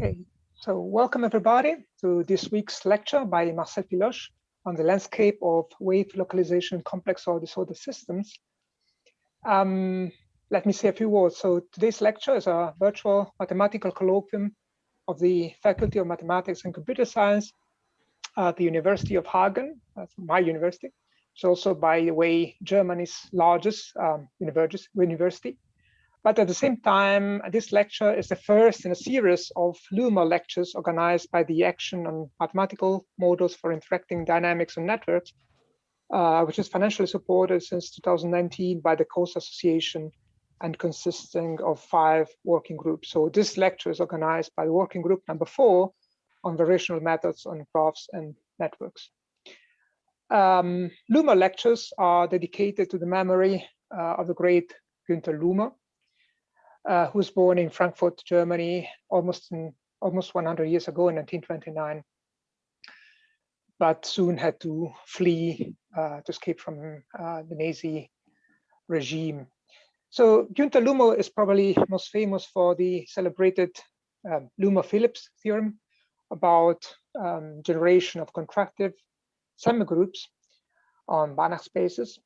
Okay, so welcome everybody to this week's lecture by Marcel Filoche on the landscape of wave localization in complex or disordered systems. Let me say a few words. So today's lecture is a virtual mathematical colloquium of the Faculty of Mathematics and Computer Science at the University of Hagen, that's my university. It's also, by the way, Germany's largest university. But at the same time, this lecture is the first in a series of Lumer lectures organized by the Action on Mathematical Models for Interacting Dynamics and Networks, which is financially supported since 2019 by the COAST Association and consisting of 5 working groups. So this lecture is organized by the working group number 4 on variational methods on graphs and networks. Lumer lectures are dedicated to the memory of the great Günter Lumer, who was born in Frankfurt, Germany, almost 100 years ago in 1929, but soon had to flee to escape from the Nazi regime. So Günter Lumer is probably most famous for the celebrated Lumer-Phillips theorem about generation of contractive semigroups on Banach spaces.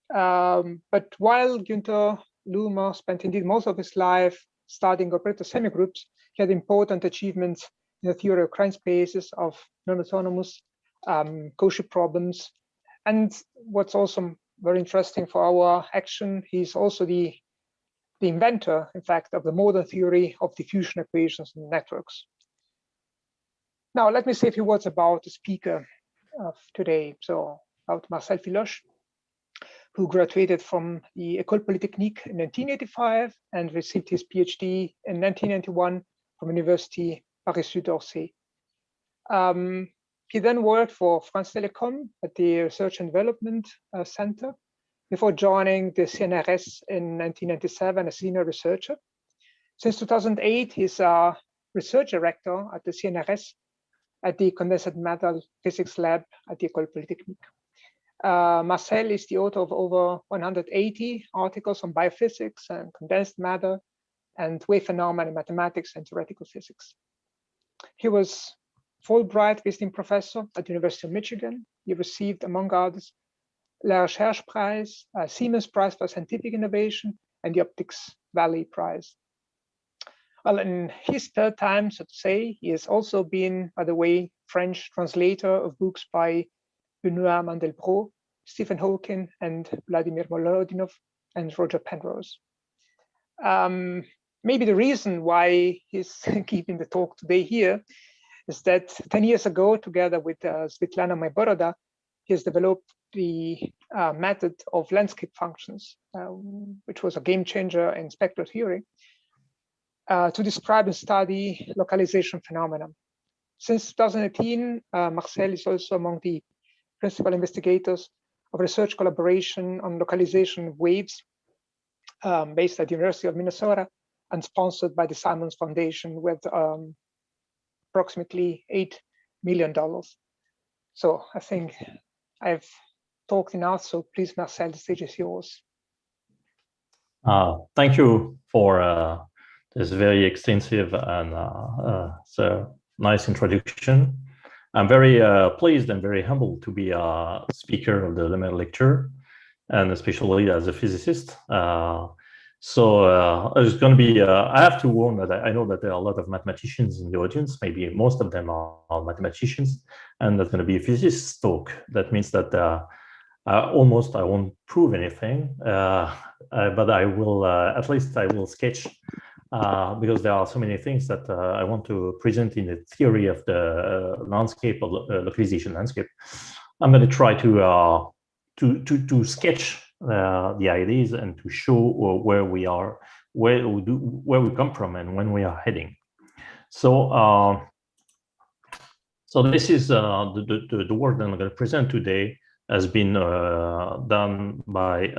But while Günter Lumer spent indeed most of his life studying operator semigroups, he had important achievements in the theory of Klein spaces, of non-autonomous Cauchy problems. And what's also very interesting for our action, he's also the inventor, in fact, of the modern theory of diffusion equations in networks. Now, let me say a few words about the speaker of today. So about Marcel Filoche, who graduated from the École Polytechnique in 1985 and received his PhD in 1991 from University Paris-Sud d'Orsay. He then worked for France Télécom at the Research and Development Center before joining the CNRS in 1997 as senior researcher. Since 2008, he's a research director at the CNRS at the Condensed Matter Physics Lab at the École Polytechnique. Marcel is the author of over 180 articles on biophysics and condensed matter and wave phenomena in mathematics and theoretical physics. He was Fulbright visiting professor at the University of Michigan. He received, among others, La Recherche Prize, Siemens Prize for Scientific Innovation, and the Optics Valley Prize. Well, in his third time, so to say, he has also been, by the way, French translator of books by Benoît Mandelbrot, Stephen Hawking, and Vladimir Molodinov, and Roger Penrose. Maybe the reason why he's giving the talk today here is that 10 years ago, together with Svetlana Mayboroda, he has developed the method of landscape functions, which was a game changer in spectral theory, to describe and study localization phenomena. Since 2018, Marcel is also among the principal investigators of research collaboration on localization of waves based at the University of Minnesota and sponsored by the Simons Foundation with approximately $8 million. So I think I've talked enough, so please, Marcel, the stage is yours. Thank you for this very extensive and so nice introduction. I'm very pleased and very humbled to be a speaker of the Lumer Lecture, and especially as a physicist. So it's going to be, I have to warn that I know that there are a lot of mathematicians in the audience, maybe most of them are mathematicians, and that's going to be a physicist talk. That means that I won't prove anything, but I will, at least I will sketch because there are so many things that I want to present in the theory of the landscape of localization landscape. I'm going to try to sketch the ideas and to show where we are, where we come from, and when we are heading. So, so this is the work that I'm going to present today has been done by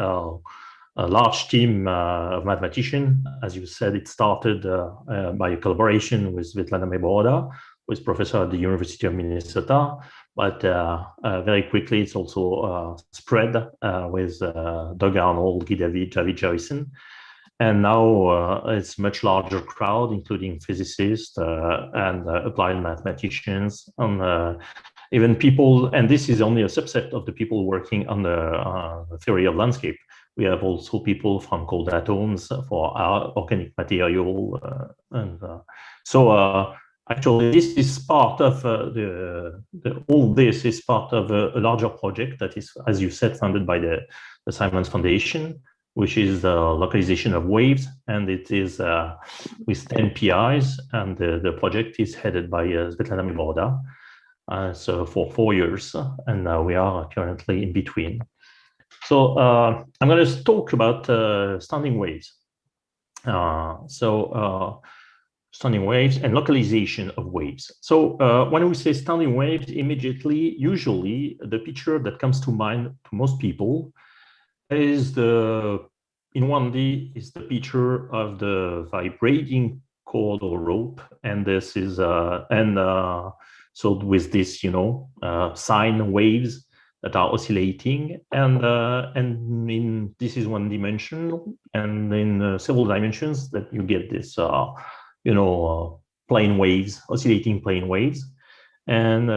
a large team of mathematicians. As you said, it started by a collaboration with Svetlana Mayboroda, who is professor at the University of Minnesota, but very quickly it's also spread with Doug Arnold, Guy David, Javid Jarrison. And now it's a much larger crowd, including physicists and applied mathematicians, and even people, and this is only a subset of the people working on the theory of landscape. We have also people from cold atoms for organic material. So actually, this is part of all this is part of a larger project that is, as you said, funded by the Simons Foundation, which is the localization of waves, and it is with 10 PIs, and the project is headed by Svetlana Miborda. So for 4 years, and we are currently in between. So I'm going to talk about standing waves. Standing waves and localization of waves. So when we say standing waves, immediately, usually the picture that comes to mind to most people is in 1D is the picture of the vibrating cord or rope, and this is so with this, sine waves that are oscillating, and this is one dimension, and in several dimensions that you get this, plane waves, oscillating plane waves, and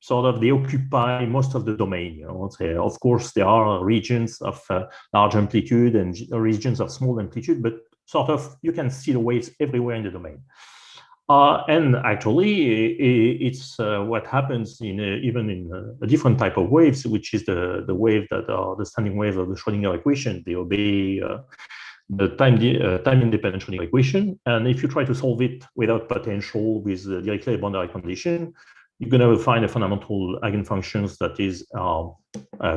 sort of they occupy most of the domain. Of course, there are regions of large amplitude and regions of small amplitude, but sort of you can see the waves everywhere in the domain. And actually, it's what happens even in a different type of waves, which is the wave that are the standing wave of the Schrodinger equation. They obey the time-independent Schrodinger equation. And if you try to solve it without potential with the Dirichlet boundary condition, you're going to find a fundamental eigenfunctions that is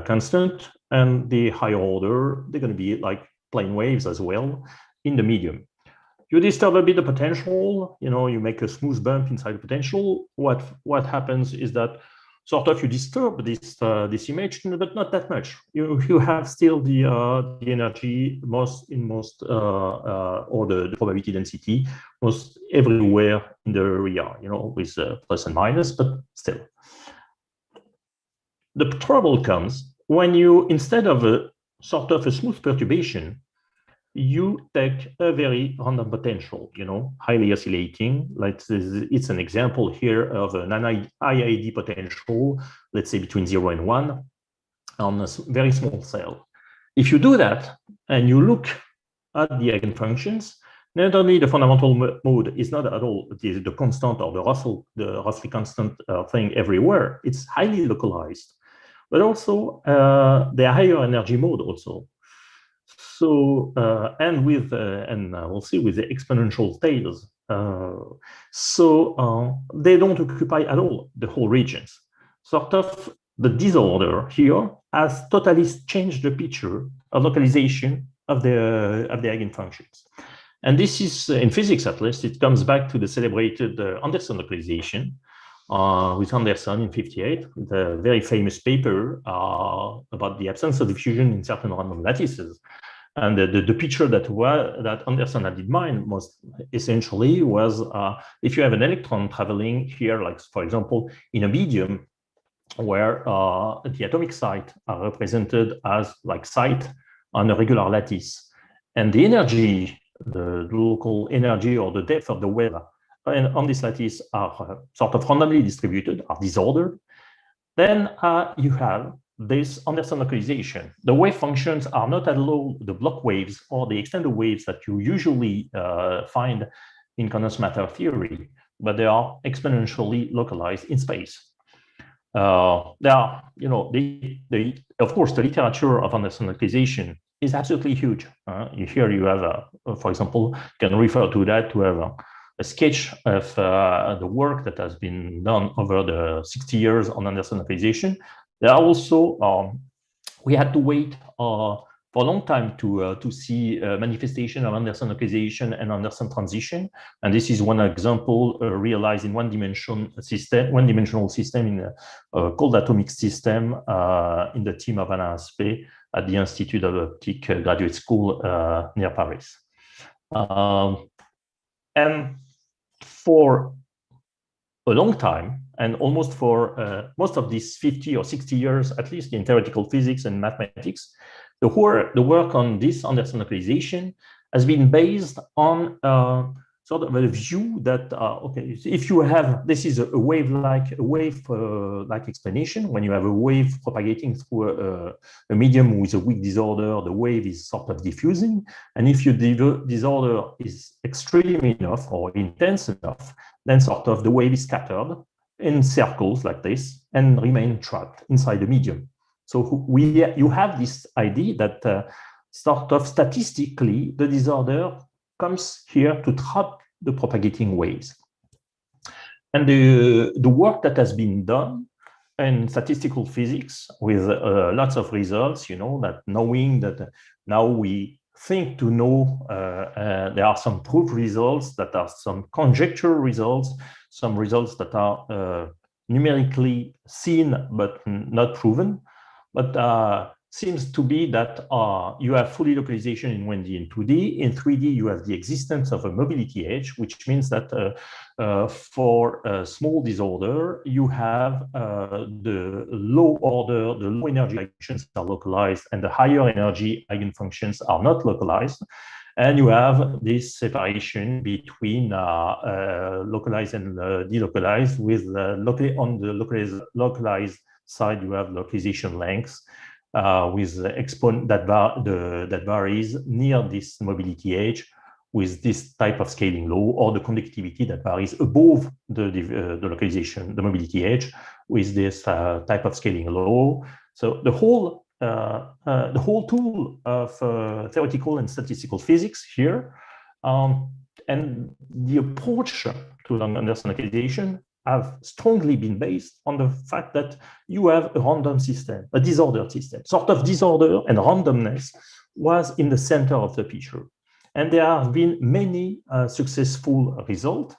constant, and the higher order, they're going to be like plane waves as well in the medium. You disturb a bit the potential, you make a smooth bump inside the potential. What happens is that sort of you disturb this image, but not that much. You have still the energy or the probability density most everywhere in the area, with plus and minus, but still. The trouble comes when you, instead of a sort of a smooth perturbation, you take a very random potential, highly oscillating. Like it's an example here of an IID potential, let's say between 0 and 1 on a very small cell. If you do that and you look at the eigenfunctions, not only the fundamental mode is not at all the constant or the roughly constant thing everywhere, it's highly localized, but also the higher energy mode also. So and we'll see with the exponential tails. So they don't occupy at all the whole regions. Sort of the disorder here has totally changed the picture of localization of the eigenfunctions. And this is, in physics at least, it comes back to the celebrated Anderson localization with Anderson in '58, the very famous paper about the absence of diffusion in certain random lattices. And the picture that Anderson had in mind most essentially was if you have an electron traveling here, like for example, in a medium where the atomic site are represented as like site on a regular lattice, and the energy, the local energy or the depth of the wave on this lattice are sort of randomly distributed, are disordered, then you have this Anderson localization. The wave functions are not at all the block waves or the extended waves that you usually find in condensed matter theory, but they are exponentially localized in space. There are, of course, the literature of Anderson localization is absolutely huge. Here you have, for example, you can refer to that to have a sketch of the work that has been done over the 60 years on Anderson localization. There are also, we had to wait for a long time to see manifestation of Anderson localization and Anderson transition. And this is one example realized in one-dimensional system in a cold atomic system in the team of Alain Aspect at the Institute of Optics Graduate School near Paris. And for a long time, and almost for most of these 50 or 60 years, at least in theoretical physics and mathematics, the work on this Anderson localization has been based on sort of a view that okay, if you have, this is a wave-like explanation. When you have a wave propagating through a medium with a weak disorder, the wave is sort of diffusing, and if your disorder is extreme enough or intense enough, then sort of the wave is scattered in circles like this and remain trapped inside the medium. So you have this idea that sort of statistically the disorder comes here to trap the propagating waves. And the work that has been done in statistical physics with lots of results, you know, that knowing that now we think to know there are some proof results, that are some conjecture results, some results that are numerically seen but not proven. But seems to be that you have fully localization in 1D and 2D. In 3D, you have the existence of a mobility edge, which means that for a small disorder, you have the low order, the low energy eigenfunctions are localized, and the higher energy eigenfunctions are not localized. And you have this separation between localized and delocalized, with on the localized side, you have localization lengths with exponent that varies near this mobility edge with this type of scaling law, or the conductivity that varies above the localization, the mobility edge, with this type of scaling law. So the whole tool of theoretical and statistical physics here, and the approach to Anderson localization have strongly been based on the fact that you have a random system, a disordered system. Sort of disorder and randomness was in the center of the picture. And there have been many successful results,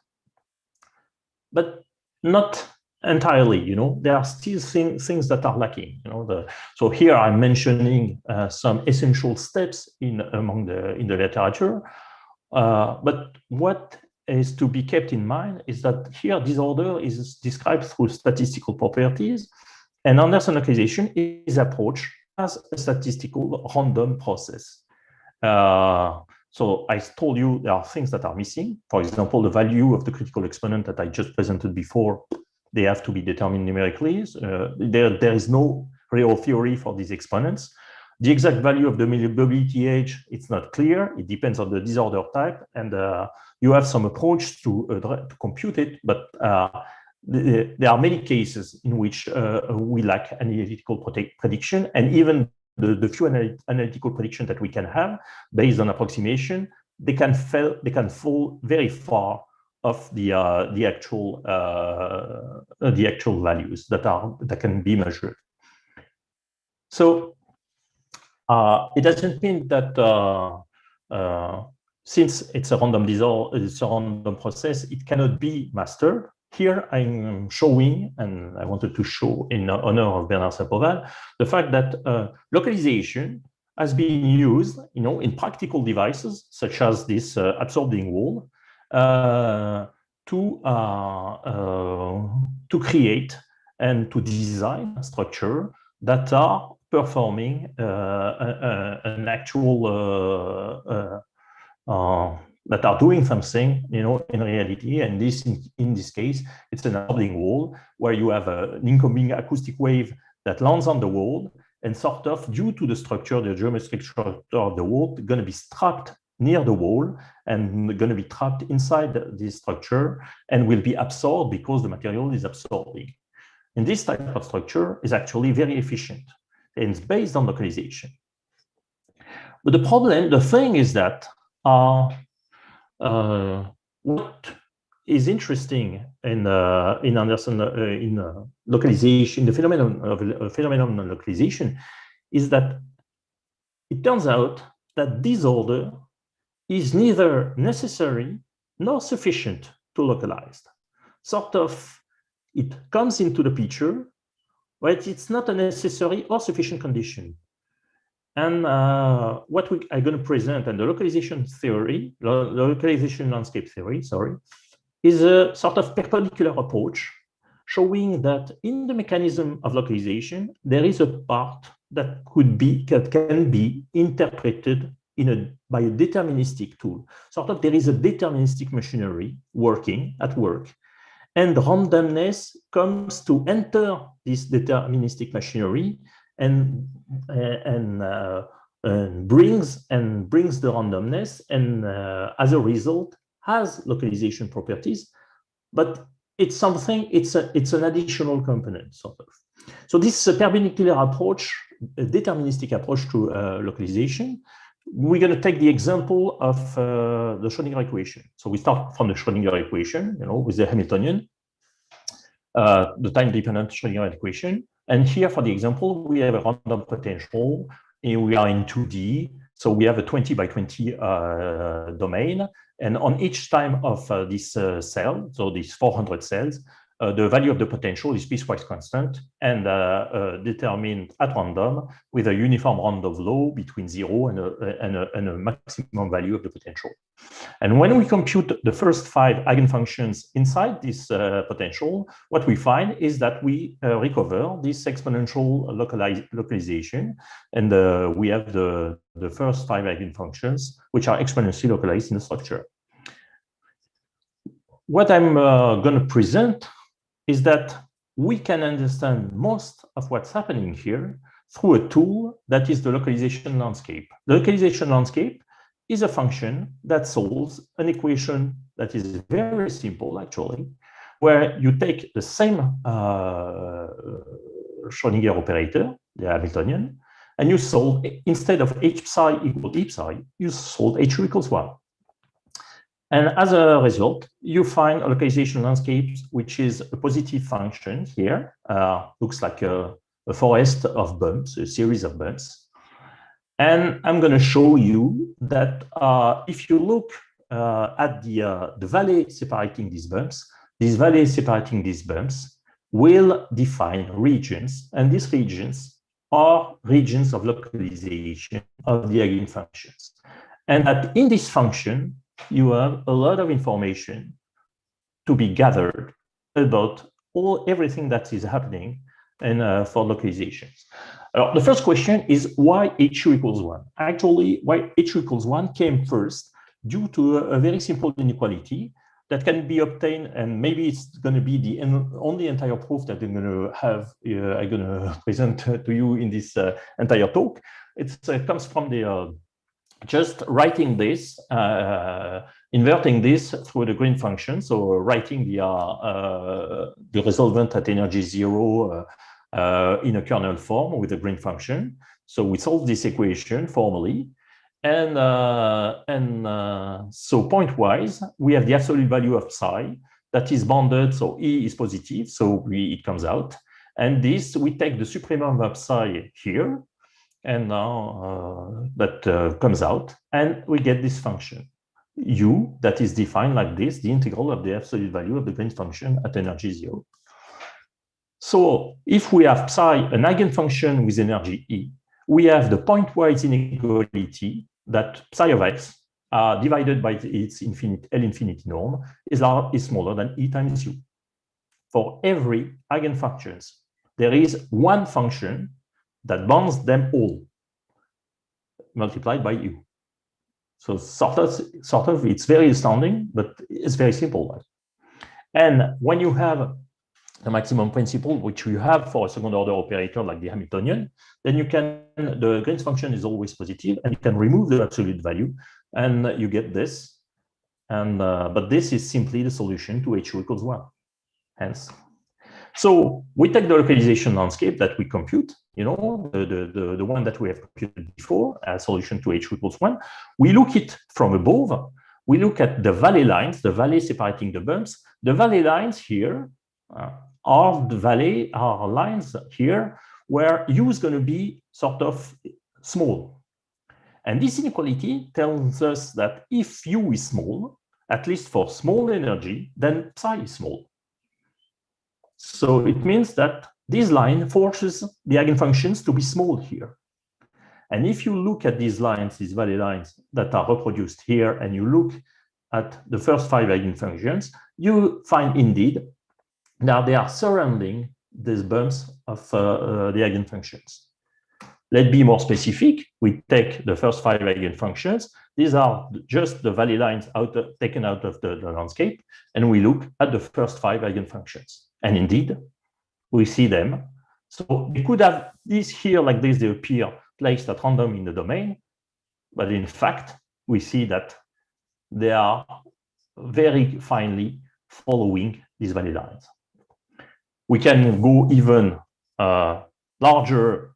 but not entirely, you know. There are still things that are lacking, you know. So here I'm mentioning some essential steps in the literature, but what is to be kept in mind is that here disorder is described through statistical properties, and Anderson localization is approached as a statistical random process. So I told you there are things that are missing. For example, the value of the critical exponent that I just presented before, they have to be determined numerically. There is no real theory for these exponents. The exact value of the mobility edge, it's not clear. It depends on the disorder type, and you have some approach to compute it, but there are many cases in which we lack analytical prediction, and even the few analytical predictions that we can have based on approximation, they can fall very far off the actual values that can be measured. So it doesn't mean that since it's a random disorder, it's a random process, it cannot be mastered. Here I'm showing, and I wanted to show in honor of Bernard Sapoval, the fact that localization has been used, you know, in practical devices such as this absorbing wall to create and to design a structure that are performing an actual that are doing something, you know, in reality. And this, in this case, it's an absorbing wall where you have an incoming acoustic wave that lands on the wall, and sort of due to the structure, the geometric structure of the wall, going to be strapped near the wall and going to be trapped inside this structure and will be absorbed because the material is absorbing. And this type of structure is actually very efficient, and it's based on localization. But the thing is that what is interesting in Anderson in localization, the phenomenon of localization, is that it turns out that disorder is neither necessary nor sufficient to localize. Sort of, it comes into the picture, but it's not a necessary or sufficient condition. And what we are going to present, and the localization theory, localization landscape theory, sorry, is a sort of perpendicular approach showing that in the mechanism of localization, there is a part that can be interpreted by a deterministic tool. Sort of there is a deterministic machinery at work, and randomness comes to enter this deterministic machinery and brings the randomness, and as a result has localization properties, but it's an additional component, sort of. So this is a perpendicular approach, a deterministic approach to localization. We're going to take the example of the Schrodinger equation. So we start from the Schrodinger equation, with the Hamiltonian, the time-dependent Schrodinger equation. And here, for the example, we have a random potential. We are in 2D, so we have a 20 by 20 domain. And on each time of this cell, so these 400 cells, the value of the potential is piecewise constant and determined at random with a uniform random law between 0 and a maximum value of the potential. And when we compute the first 5 eigenfunctions inside this potential, what we find is that we recover this exponential localization, and we have the first 5 eigenfunctions, which are exponentially localized in the structure. What I'm going to present is that we can understand most of what's happening here through a tool that is the localization landscape. The localization landscape is a function that solves an equation that is very simple, actually, where you take the same Schrodinger operator, the Hamiltonian, and you solve, instead of h psi equal e psi, you solve h equals 1. And as a result, you find a localization landscape, which is a positive function here, looks like a forest of bumps, a series of bumps. And I'm going to show you that if you look at the valley separating these bumps will define regions, and these regions are regions of localization of the eigenfunctions. And that in this function, you have a lot of information to be gathered about everything that is happening and for localizations. The first question is why h equals 1? Actually, why h equals 1 came first due to a very simple inequality that can be obtained, and maybe it's going to be the only entire proof that I'm going to present to you in this entire talk. It comes from the just writing this, inverting this through the green function. So writing the resolvent at energy 0 in a kernel form with a green function. So we solve this equation formally. And so pointwise, we have the absolute value of psi that is bounded. So E is positive, so it comes out. And this, we take the supremum of psi here, and now that comes out, and we get this function, U, that is defined like this, the integral of the absolute value of the green function at energy 0. So if we have psi, an eigenfunction with energy E, we have the pointwise inequality that psi of x divided by its L infinity norm is smaller than E times U. For every eigenfunctions, there is one function that bounds them all, multiplied by U. So sort of, it's very astounding, but it's very simple. Right? And when you have the maximum principle, which you have for a second order operator like the Hamiltonian, then the Green's function is always positive, and you can remove the absolute value, and you get this. And but this is simply the solution to h equals 1. Hence. So we take the localization landscape that we compute, the one that we have computed before, as solution to h equals 1. We look it from above. We look at the valley lines, the valley separating the bumps. The valley lines here are lines here where U is going to be sort of small. And this inequality tells us that if U is small, at least for small energy, then psi is small. So it means that this line forces the eigenfunctions to be small here. And if you look at these lines, these valley lines that are reproduced here, and you look at the first 5 eigenfunctions, you find indeed that they are surrounding these bumps of the eigenfunctions. let's be more specific. We take the first 5 eigenfunctions. These are just the valley lines taken out of the landscape, and we look at the first 5 eigenfunctions. And indeed, we see them. So we could have these here like this, they appear placed at random in the domain, but in fact, we see that they are very finely following these valley lines. We can go even larger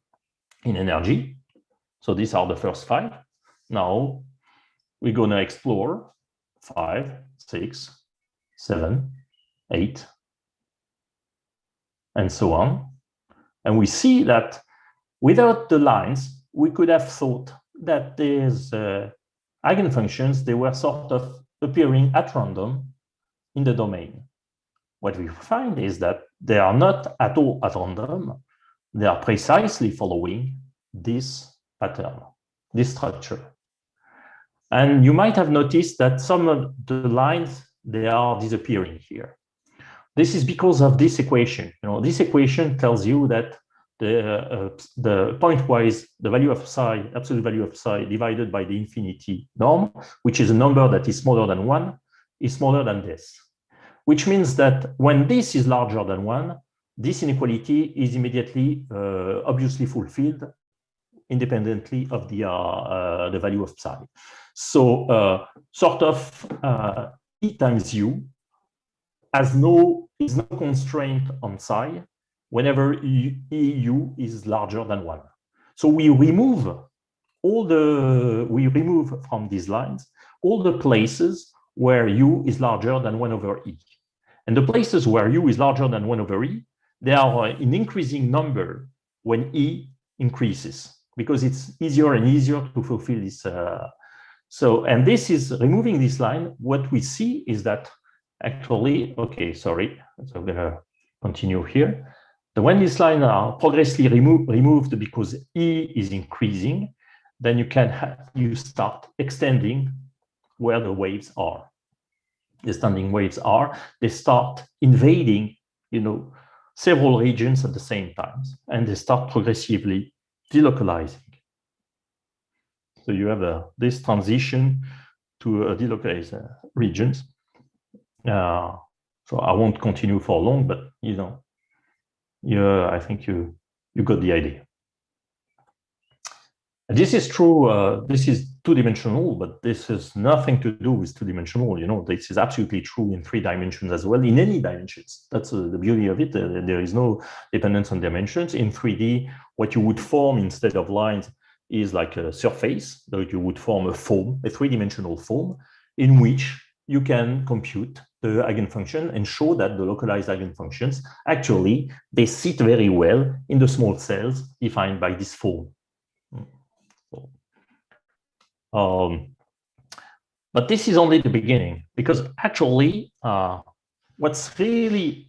in energy. So these are the first 5. Now we're going to explore 5, 6, 7, 8, and so on. And we see that without the lines, we could have thought that these eigenfunctions, they were sort of appearing at random in the domain. What we find is that they are not at all at random. They are precisely following this pattern, this structure. And you might have noticed that some of the lines, they are disappearing here. This is because of this equation. This equation tells you that the pointwise, the value of psi, absolute value of psi divided by the infinity norm, which is a number that is smaller than 1, is smaller than this. Which means that when this is larger than 1, this inequality is immediately obviously fulfilled independently of the value of psi. So sort of E times U is no constraint on psi whenever EU is larger than 1. So we remove from these lines all the places where U is larger than 1 over E. And the places where U is larger than 1 over E, they are in increasing number when E increases, because it's easier and easier to fulfill this. And this is removing this line. What we see is that actually, okay, sorry, so I'm gonna continue here. So when these lines are progressively removed because E is increasing, then you start extending where the waves are. The standing waves are, they start invading, several regions at the same time, and they start progressively delocalizing. So you have this transition to delocalized regions. So I won't continue for long, but I think you got the idea. This is true. This is two-dimensional, but this has nothing to do with two-dimensional. This is absolutely true in 3 dimensions as well, in any dimensions. That's the beauty of it. There is no dependence on dimensions. In 3D, what you would form instead of lines is like a surface. So you would form a foam, a 3-dimensional foam, in which you can compute the eigenfunction and show that the localized eigenfunctions, actually, they sit very well in the small cells defined by this foam. But this is only the beginning, because actually, what's really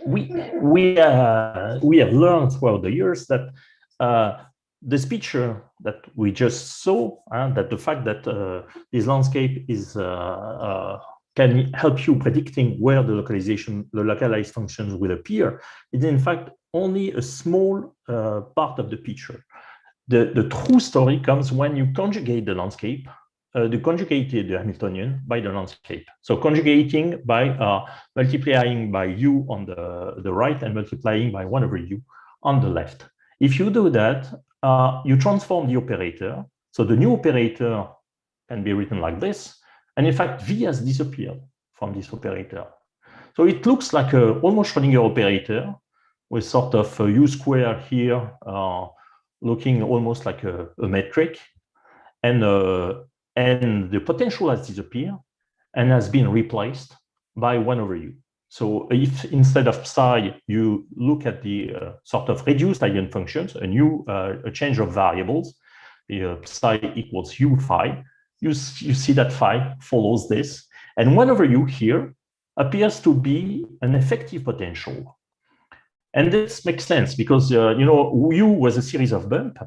we have learned throughout the years that this picture that we just saw, that the fact that this landscape is can help you predicting where the localized functions will appear, is in fact only a small part of the picture. The true story comes when you conjugate the landscape, conjugated the Hamiltonian by the landscape. So conjugating by multiplying by U on the right and multiplying by 1 over U on the left. If you do that, you transform the operator. So the new operator can be written like this. And in fact, V has disappeared from this operator. So it looks like a almost Schrodinger operator with sort of a U square here, looking almost like a metric, and the potential has disappeared and has been replaced by 1 over U. So if instead of psi, you look at the sort of reduced eigenfunctions, a change of variables, psi equals U phi, you see that phi follows this. And 1 over U here appears to be an effective potential. And this makes sense because, U was a series of bumps,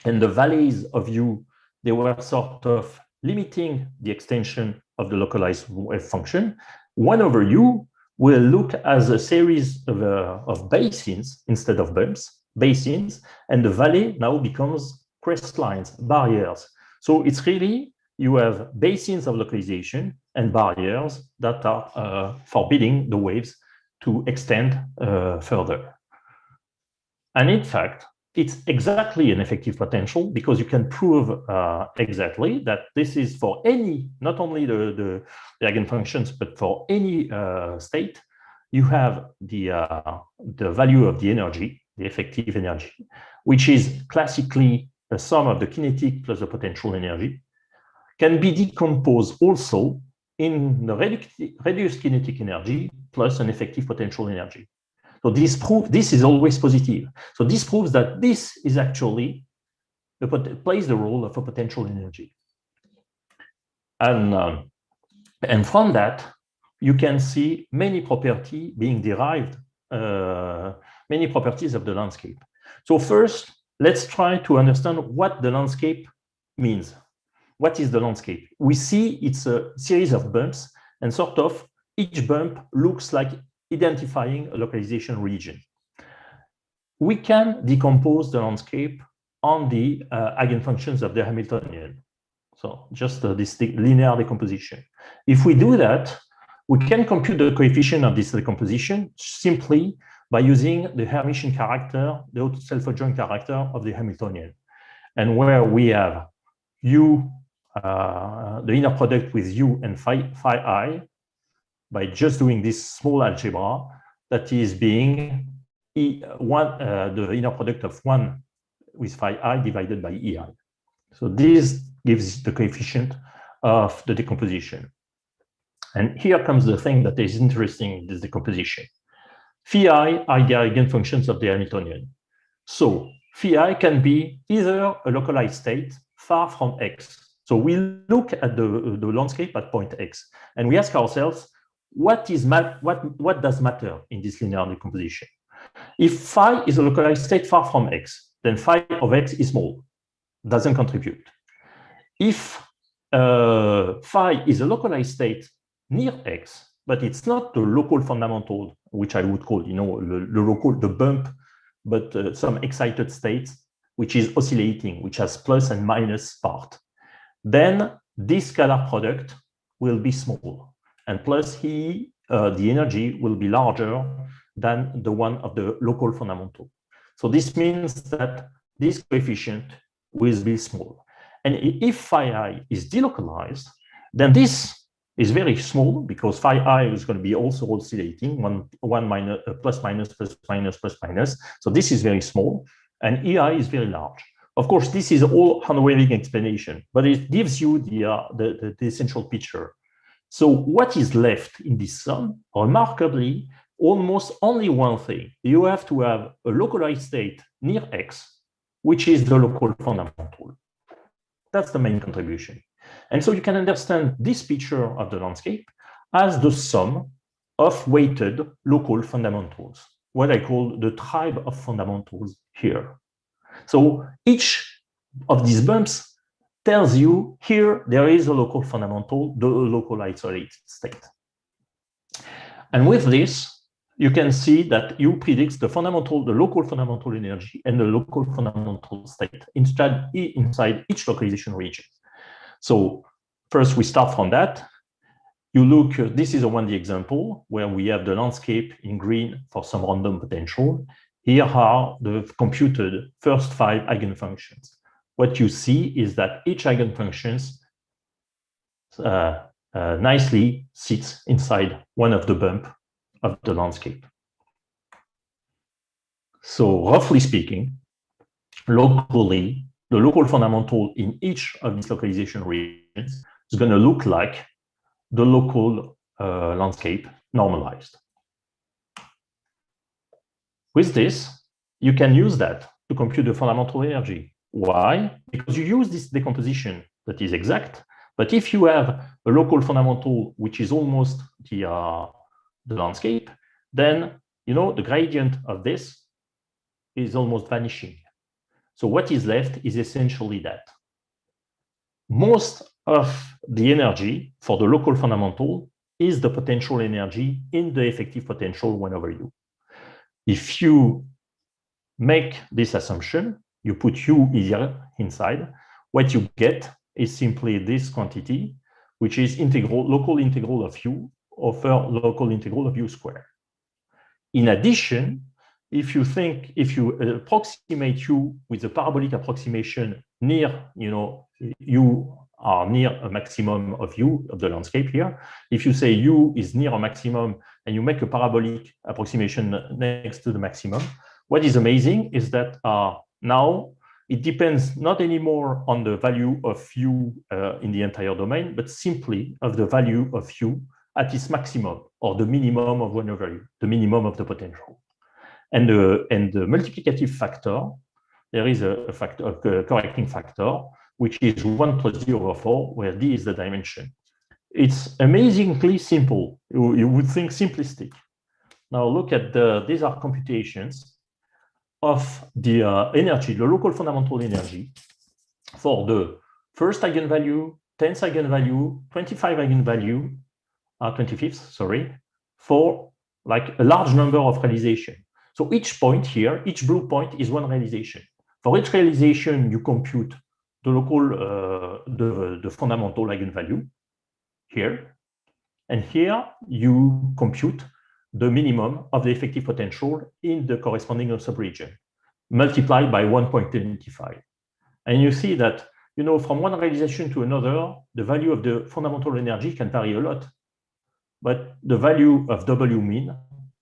and the valleys of U, they were sort of limiting the extension of the localized wave function. 1 over U will look as a series of basins instead of bumps, basins, and the valley now becomes crest lines, barriers. So it's really, you have basins of localization and barriers that are forbidding the waves to extend further. And in fact, it's exactly an effective potential, because you can prove exactly that this is for any, not only the eigenfunctions, but for any state, you have the value of the energy, the effective energy, which is classically the sum of the kinetic plus the potential energy, can be decomposed also in the reduced kinetic energy plus an effective potential energy. So this is always positive. So this proves that this is actually plays the role of a potential energy. And from that, you can see many properties being derived, many properties of the landscape. So first, let's try to understand what the landscape means. What is the landscape? We see it's a series of bumps, and sort of each bump looks like identifying a localization region. We can decompose the landscape on the eigenfunctions of the Hamiltonian. So just this linear decomposition. If we do that, we can compute the coefficient of this decomposition simply by using the Hermitian character, the self-adjoint character of the Hamiltonian. And where we have U, the inner product with U and phi I, by just doing this small algebra, that is being the inner product of 1 with phi I divided by EI. So this gives the coefficient of the decomposition. And here comes the thing that is interesting in this decomposition. Phi I are the eigenfunctions of the Hamiltonian. So phi I can be either a localized state far from X. So we look at the landscape at point X, and we ask ourselves, what does matter in this linear decomposition? If phi is a localized state far from X, then phi of X is small, doesn't contribute. If phi is a localized state near X, but it's not the local fundamental, which I would call, the bump, but some excited state, which is oscillating, which has plus and minus part, then this scalar product will be small. And plus the energy will be larger than the one of the local fundamental. So this means that this coefficient will be small. And if phi I is delocalized, then this is very small, because phi I is going to be also oscillating, one minus, plus minus, plus minus, plus minus. So this is very small, and EI is very large. Of course, this is all unwavering explanation, but it gives you the essential picture. So what is left in this sum? Remarkably, almost only one thing. You have to have a localized state near X, which is the local fundamental. That's the main contribution. And so you can understand this picture of the landscape as the sum of weighted local fundamentals, what I call the tribe of fundamentals here. So each of these bumps tells you here there is a local fundamental, the local isolated state. And with this, you can see that U predicts the local fundamental energy and the local fundamental state inside each localization region. So first we start from that. You look, this is a 1D example where we have the landscape in green for some random potential. Here are the computed first 5 eigenfunctions. What you see is that each eigenfunctions nicely sits inside one of the bump of the landscape. So roughly speaking, locally, the local fundamental in each of these localization regions is going to look like the local landscape normalized. With this, you can use that to compute the fundamental energy. Why? Because you use this decomposition that is exact, but if you have a local fundamental which is almost the landscape, then the gradient of this is almost vanishing. So what is left is essentially that. Most of the energy for the local fundamental is the potential energy in the effective potential 1/U. If you make this assumption, you put u here inside, what you get is simply this quantity, which is local integral of u over local integral of u squared. In addition, if you approximate u with a parabolic approximation near, u are near a maximum of u of the landscape here. If you say u is near a maximum and you make a parabolic approximation next to the maximum, what is amazing is that now it depends not anymore on the value of u in the entire domain, but simply of the value of u at its maximum, or the minimum of 1 over u, the minimum of the potential. And the multiplicative factor, there is a correcting factor, which is 1 plus d over 4, where d is the dimension. It's amazingly simple. You would think simplistic. Now look at these are computations of the energy, the local fundamental energy, for the first eigenvalue, 10th eigenvalue, 25 eigenvalue, 25th, sorry, for like a large number of realization. So each point here, each blue point is one realization. For each realization, you compute the local, the fundamental eigenvalue here. And here you compute the minimum of the effective potential in the corresponding subregion, multiplied by 1.25. And you see that, from one realization to another, the value of the fundamental energy can vary a lot. But the value of W mean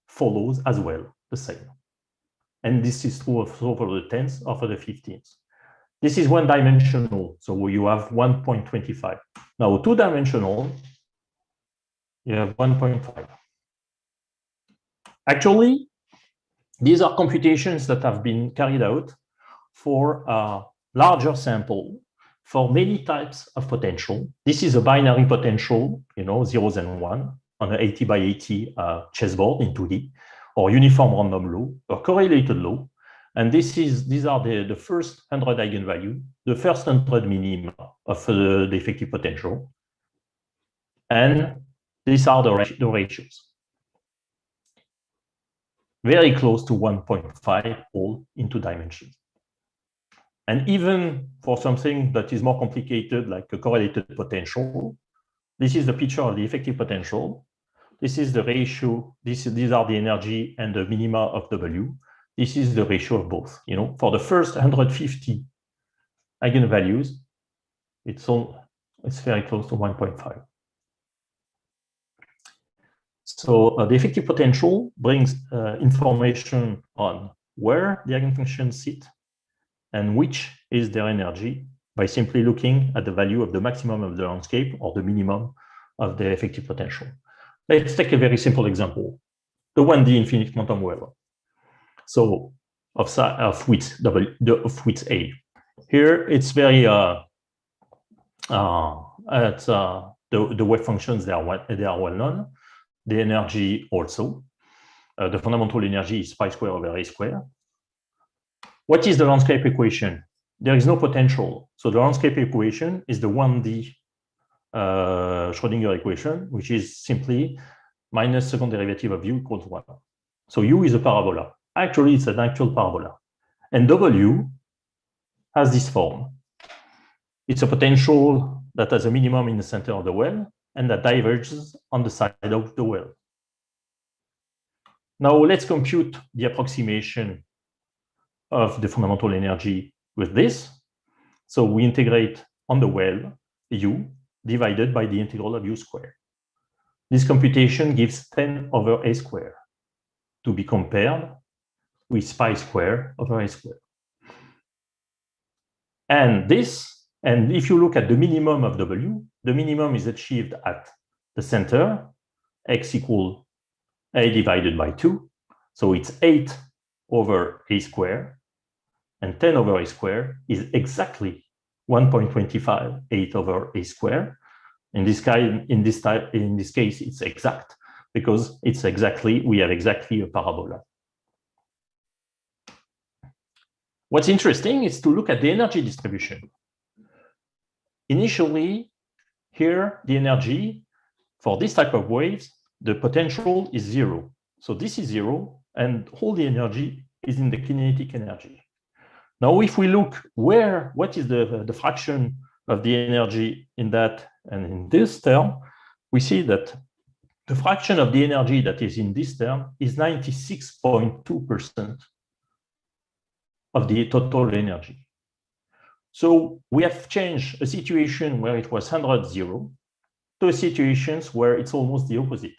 follows as well, the same. And this is true for the 10th or for the 15th. This is one-dimensional, so you have 1.25. Now, two-dimensional, you have 1.5. Actually, these are computations that have been carried out for a larger sample for many types of potential. This is a binary potential, zeros and one, on an 80 by 80 chessboard in 2D, or uniform random law, or correlated law. And these are the first 100 eigenvalue, the first 100 minima of the effective potential. And these are the ratios. Very close to 1.5 all in 2 dimensions. And even for something that is more complicated, like a correlated potential, this is the picture of the effective potential. This is the ratio. These are the energy and the minima of W. This is the ratio of both. For the first 150 eigenvalues, it's very close to 1.5. So the effective potential brings information on where the eigenfunctions sit and which is their energy by simply looking at the value of the maximum of the landscape or the minimum of the effective potential. Let's take a very simple example, the 1D infinite quantum wave. So of width A. Here it's very the wave functions, they are well known. The energy also. The fundamental energy is pi square over a square. What is the landscape equation? There is no potential. So the landscape equation is the 1D Schrodinger equation, which is simply minus second derivative of u equals 1. So u is a parabola. Actually, it's an actual parabola. And W has this form. It's a potential that has a minimum in the center of the well and that diverges on the side of the well. Now let's compute the approximation of the fundamental energy with this. So we integrate on the well u divided by the integral of u squared. This computation gives 10 over a squared to be compared with pi squared over a squared. And if you look at the minimum of W, the minimum is achieved at the center, x equal a divided by 2. So it's 8 over a squared, and 10 over a squared is exactly 1.25, 8 over a squared. In this case, it's exact because we have exactly a parabola. What's interesting is to look at the energy distribution. Initially, here, the energy for this type of waves, the potential is 0. So this is 0, and all the energy is in the kinetic energy. Now, if we look what is the fraction of the energy in that and in this term, we see that the fraction of the energy that is in this term is 96.2% of the total energy. So we have changed a situation where it was 100-0 to situations where it's almost the opposite.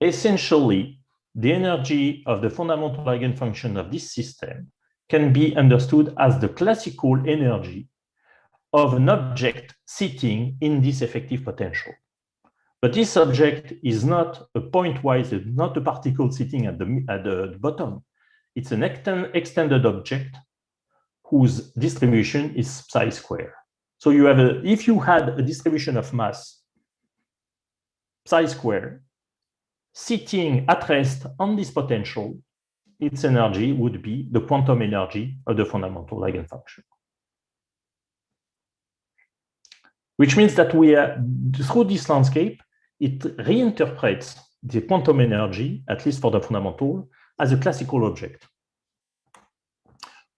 Essentially, the energy of the fundamental eigenfunction of this system can be understood as the classical energy of an object sitting in this effective potential. But this object is not a pointwise, not a particle sitting at the bottom. It's an extended object whose distribution is psi square. So you have if you had a distribution of mass psi square sitting at rest on this potential, its energy would be the quantum energy of the fundamental eigenfunction. Which means that we are, through this landscape, it reinterprets the quantum energy, at least for the fundamental, as a classical object.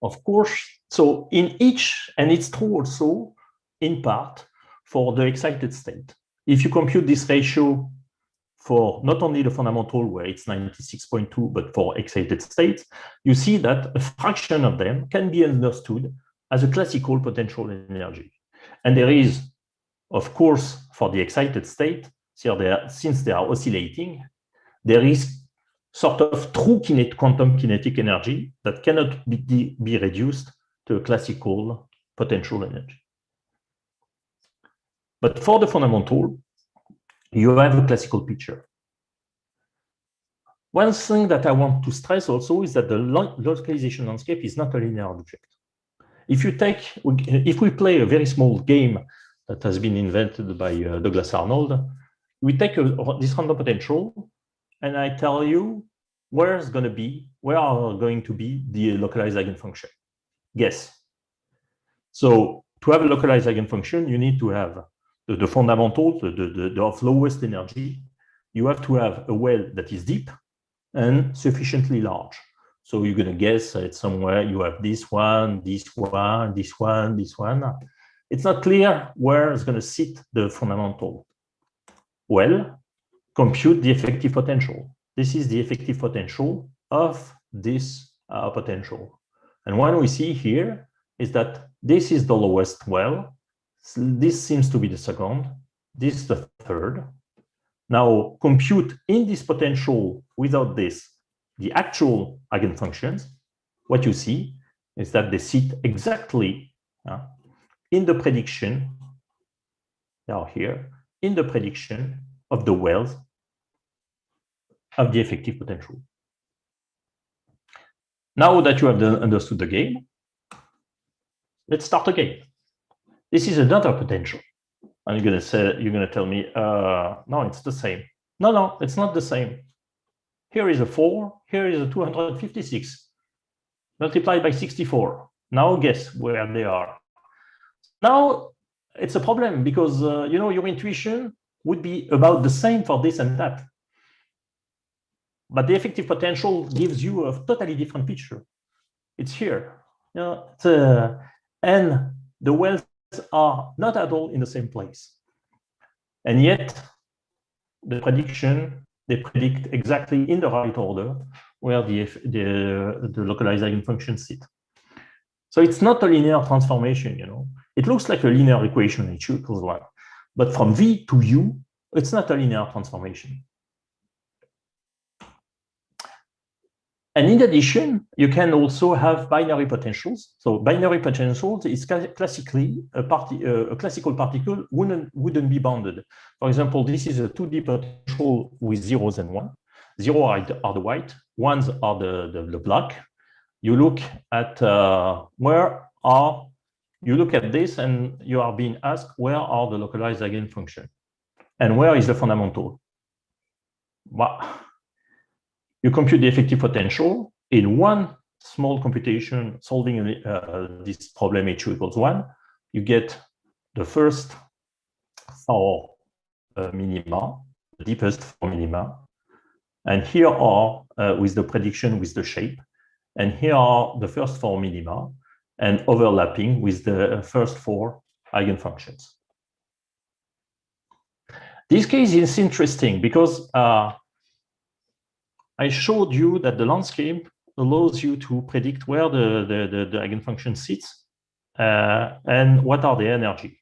Of course, so in each, and it's true also in part for the excited state. If you compute this ratio for not only the fundamental, where it's 96.2, but for excited states, you see that a fraction of them can be understood as a classical potential energy. And there is, of course, for the excited state, since they are oscillating, there is sort of true quantum kinetic energy that cannot be reduced to a classical potential energy. But for the fundamental, you have a classical picture. One thing that I want to stress also is that the localization landscape is not a linear object. If we play a very small game that has been invented by Douglas Arnold, we take this random potential, and I tell you where are going to be the localized eigenfunction. Guess. So to have a localized eigenfunction, you need to have the fundamental, the of lowest energy. You have to have a well that is deep and sufficiently large. So you're going to guess it's somewhere you have this one, this one, this one, this one. It's not clear where it's going to sit the fundamental. Well, compute the effective potential. This is the effective potential of this potential. And what we see here is that this is the lowest well. So this seems to be the second. This is the third. Now compute in this potential without this, the actual eigenfunctions. What you see is that they sit exactly in the prediction, they are here, in the prediction of the wells of the effective potential. Now that you have understood the game, let's start again. This is another potential. And you're going to tell me, no, it's the same. No, it's not the same. Here is a 4, here is a 256, multiplied by 64. Now guess where they are. Now it's a problem because your intuition would be about the same for this and that. But the effective potential gives you a totally different picture. It's here. And the wells are not at all in the same place. And yet, the prediction, they predict exactly in the right order where the localized eigenfunctions sit. So it's not a linear transformation, It looks like a linear equation, H equals 1. But from V to U, it's not a linear transformation. And in addition, you can also have binary potentials. So binary potentials is classically a classical particle wouldn't be bounded. For example, this is a 2D potential with zeros and one. Zero are the white, ones are the black. You look at you look at this and you are being asked where are the localized eigenfunction and where is the fundamental. Well, you compute the effective potential in one small computation solving this problem H equals 1. You get the first 4 minima, the deepest 4 minima. And here are with the prediction with the shape. And here are the first 4 minima and overlapping with the first 4 eigenfunctions. This case is interesting because I showed you that the landscape allows you to predict where the eigenfunction sits and what are the energy.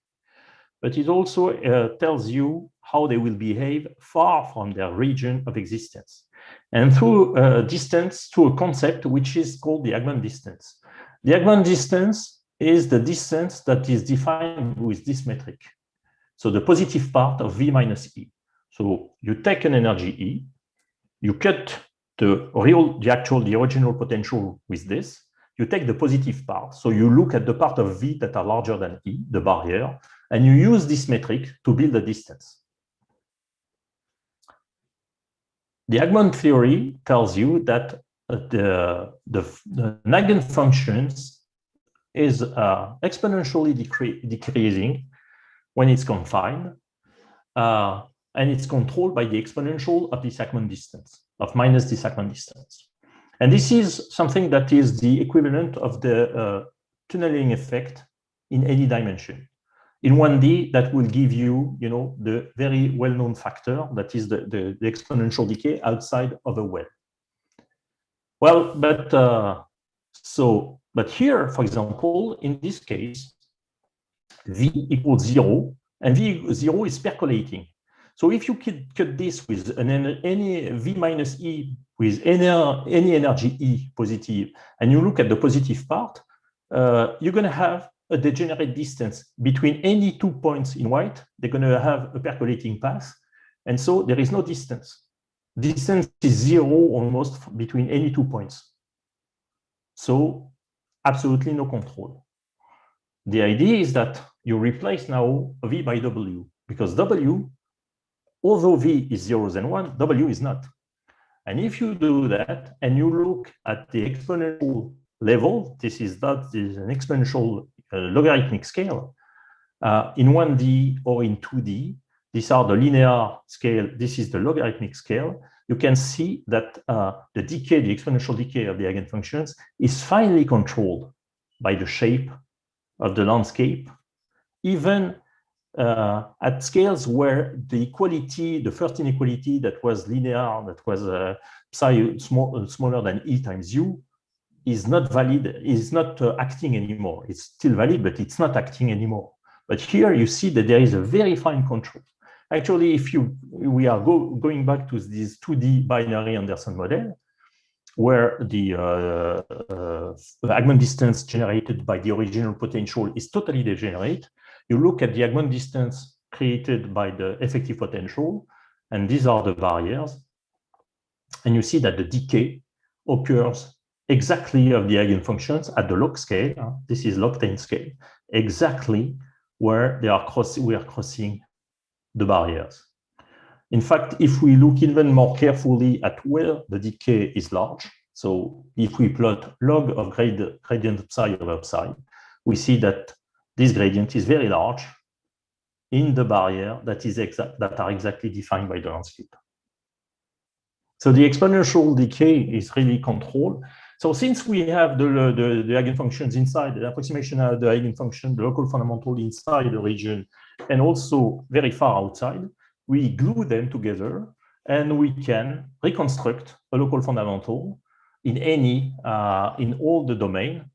But it also tells you how they will behave far from their region of existence. And through distance, to a concept which is called the Agmon distance. The Agmon distance is the distance that is defined with this metric. So the positive part of V minus E. So you take an energy E, you cut the original potential with this, you take the positive part. So you look at the part of V that are larger than E, the barrier, and you use this metric to build a distance. The Agmon theory tells you that the eigenfunctions is exponentially decreasing when it's confined, and it's controlled by the exponential of this Agmon distance, of minus this Agmon distance. And this is something that is the equivalent of the tunneling effect in any dimension. In 1D, that will give you, the very well-known factor that is the exponential decay outside of a well. Well, but here, for example, in this case, V equals 0, and V0 is percolating. So if you cut this with any V minus E with any energy E positive, and you look at the positive part, you're going to have a degenerate distance between any 2 points in white. They're going to have a percolating path, and so there is no distance. Distance is 0 almost between any 2 points. So absolutely no control. The idea is that you replace now V by W, because W, although V is 0s and 1, W is not. And if you do that and you look at the exponential level, this is an exponential logarithmic scale. In 1D or in 2D, these are the linear scale, this is the logarithmic scale. You can see that the exponential decay of the eigenfunctions is finely controlled by the shape of the landscape, even at scales where the equality, the first inequality that was linear, that was psi smaller than E times U, is not valid, is not acting anymore. It's still valid, but it's not acting anymore. But here you see that there is a very fine control. Actually, if we are going back to this 2D binary Anderson model, where the Agmon distance generated by the original potential is totally degenerate, you look at the Agmon distance created by the effective potential, and these are the barriers, and you see that the decay occurs exactly of the eigenfunctions at the log scale. This is log 10 scale, exactly where we are crossing the barriers. In fact, if we look even more carefully at where the decay is large, so if we plot log of gradient psi over psi, we see that this gradient is very large in the barrier that are exactly defined by the landscape. So the exponential decay is really controlled. So since we have the eigenfunctions inside, the approximation of the eigenfunction, the local fundamental inside the region, and also very far outside, we glue them together, and we can reconstruct a local fundamental in all the domain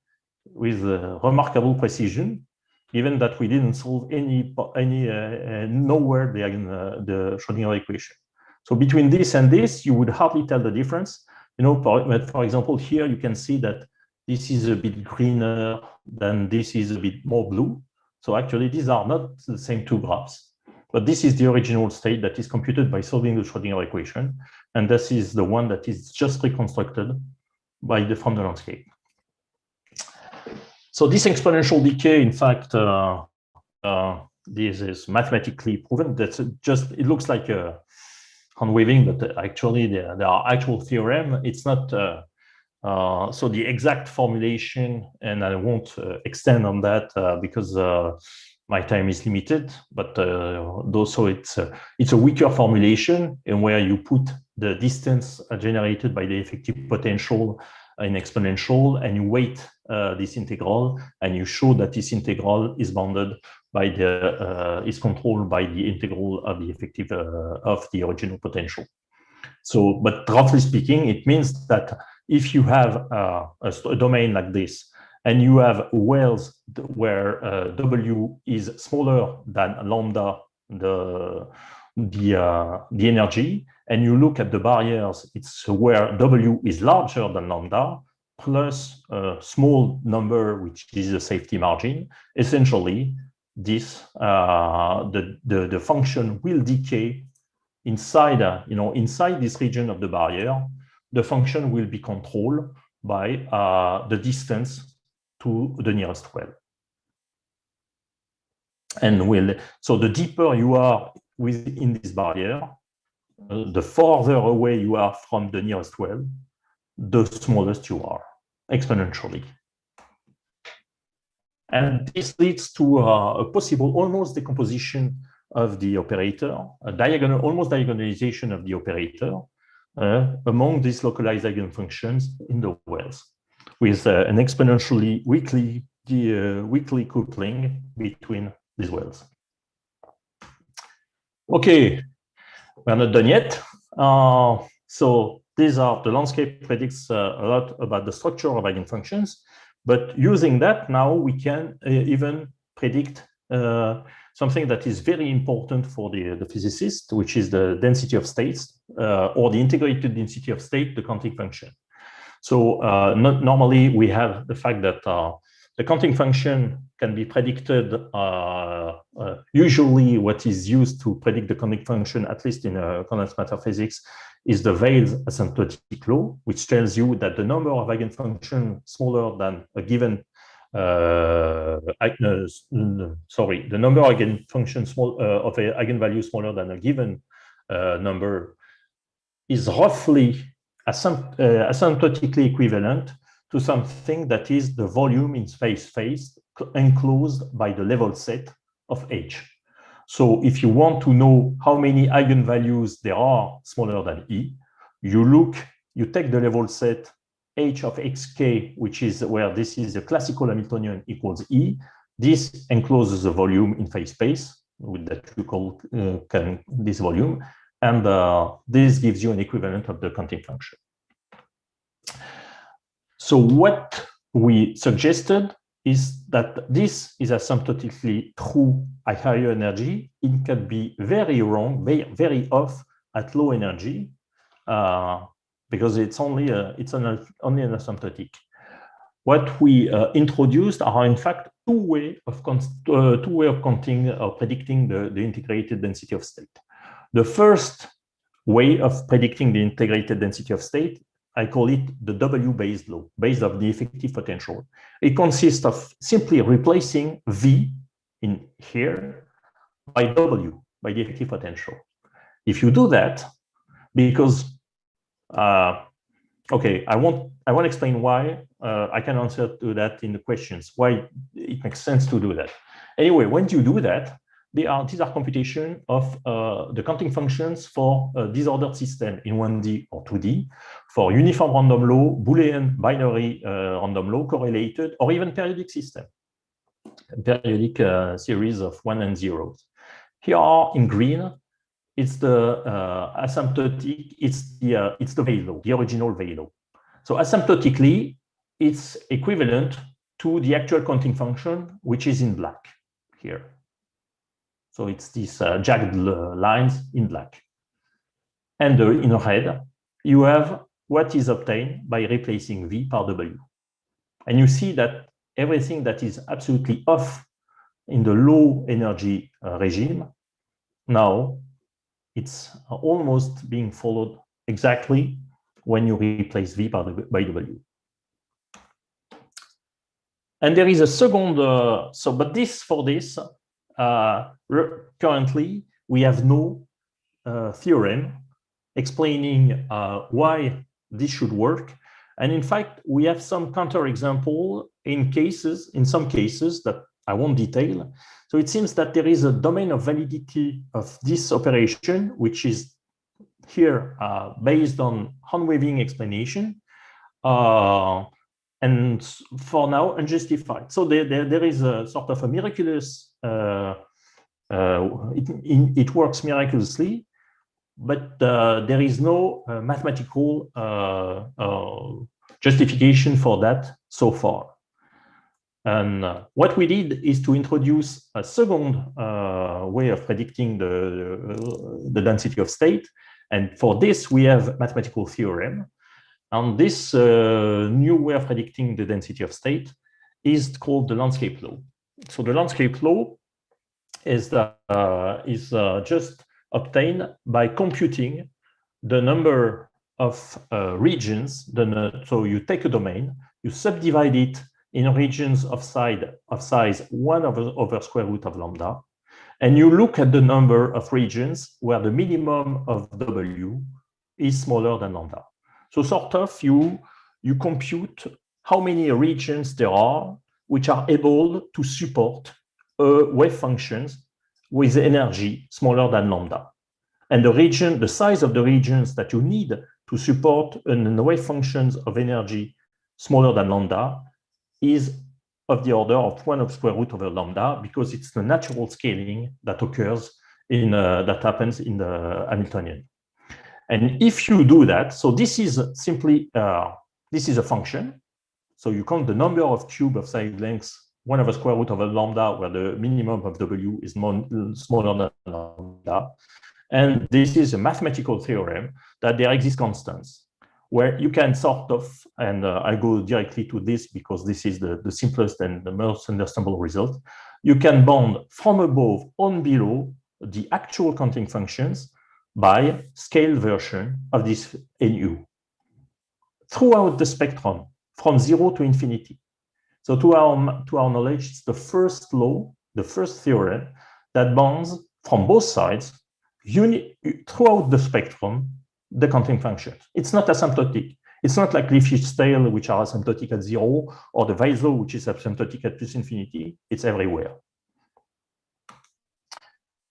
with remarkable precision, given that we didn't solve nowhere the Schrodinger equation. So between this and this, you would hardly tell the difference. For example, here you can see that this is a bit greener than this is a bit more blue. So actually, these are not the same two graphs, but this is the original state that is computed by solving the Schrodinger equation, and this is the one that is just reconstructed from the landscape. So this exponential decay, in fact, this is mathematically proven. It looks like a hand waving, but actually there are actual theorem. It's not so the exact formulation, and I won't extend on that because my time is limited. But also it's a weaker formulation, and where you put the distance generated by the effective potential in exponential, and you weight this integral, and you show that this integral is bounded by the is controlled by the integral of the effective of the original potential. So, but roughly speaking, it means that if you have a domain like this, and you have wells where W is smaller than lambda, the energy, and you look at the barriers, it's where W is larger than lambda, plus a small number, which is a safety margin. Essentially, this the function will decay inside, inside this region of the barrier. The function will be controlled by the distance to the nearest well. And so the deeper you are within this barrier, the farther away you are from the nearest well, the smallest you are, exponentially. And this leads to a possible almost decomposition of the operator, almost diagonalization of the operator among these localized eigenfunctions in the wells, with an exponentially weakly coupling between these wells. Okay, we're not done yet. So these are, the landscape predicts a lot about the structure of eigenfunctions, but using that now we can even predict something that is very important for the physicist, which is the density of states, or the integrated density of state, the counting function. So normally we have the fact that the counting function can be predicted. Usually what is used to predict the counting function, at least in condensed matter physics, is the Weil's asymptotic law, which tells you that the number of eigenfunctions smaller than a given the number of eigenfunctions of an eigenvalue smaller than a given number is roughly asymptotically equivalent to something that is the volume in space enclosed by the level set of H. So if you want to know how many eigenvalues there are smaller than E, you take the level set H of xk, which is where this is a classical Hamiltonian equals E. This encloses the volume in phase space that you call this volume, and this gives you an equivalent of the counting function. So what we suggested is that this is asymptotically true at higher energy. It can be very wrong, very off at low energy, because it's only an asymptotic. What we introduced are in fact two way of counting or predicting the integrated density of state. The first way of predicting the integrated density of state, I call it the W-based law, based on the effective potential. It consists of simply replacing V in here by W, by the effective potential. If you do that, because okay, I won't explain why. I can answer to that in the questions, why it makes sense to do that. Anyway, when you do that, these are computation of the counting functions for a disordered system in 1D or 2D, for uniform random law, Boolean binary random law, correlated, or even periodic system, periodic series of 1 and 0s. Here are in green. It's the asymptotic. It's the Weil law, the original Weil law. So asymptotically, it's equivalent to the actual counting function, which is in black here. So it's these jagged lines in black. And in red, you have what is obtained by replacing V par W. And you see that everything that is absolutely off in the low energy regime, now it's almost being followed exactly when you replace V by W. And there is a second, but for this, currently, we have no theorem explaining why this should work. And in fact, we have some counterexample in some cases that I won't detail. So it seems that there is a domain of validity of this operation, which is here based on hand-waving explanation, and for now unjustified. So there is a sort of a miraculous, it works miraculously, but there is no mathematical justification for that so far. And what we did is to introduce a second way of predicting the density of state. And for this, we have mathematical theorem. And this new way of predicting the density of state is called the landscape law. So the landscape law is just obtained by computing the number of regions. So you take a domain, you subdivide it in regions of size 1 over square root of lambda, and you look at the number of regions where the minimum of W is smaller than lambda. So sort of you compute how many regions there are which are able to support wave functions with energy smaller than lambda. And the size of the regions that you need to support wave functions of energy smaller than lambda is of the order of 1 of square root over lambda, because it's the natural scaling that occurs that happens in the Hamiltonian. And if you do that, so this is simply this is a function. So you count the number of cube of side lengths 1 over square root over lambda, where the minimum of W is smaller than lambda. And this is a mathematical theorem that there exist constants, where you can sort of, and I go directly to this because this is the simplest and the most understandable result. You can bound from above on below the actual counting functions by scaled version of this NU throughout the spectrum from 0 to infinity. So to our knowledge, it's the first law, the first theorem that bounds from both sides throughout the spectrum the counting functions. It's not asymptotic. It's not like Lifshitz tail, which are asymptotic at 0, or the Weiss law, which is asymptotic at plus infinity. It's everywhere.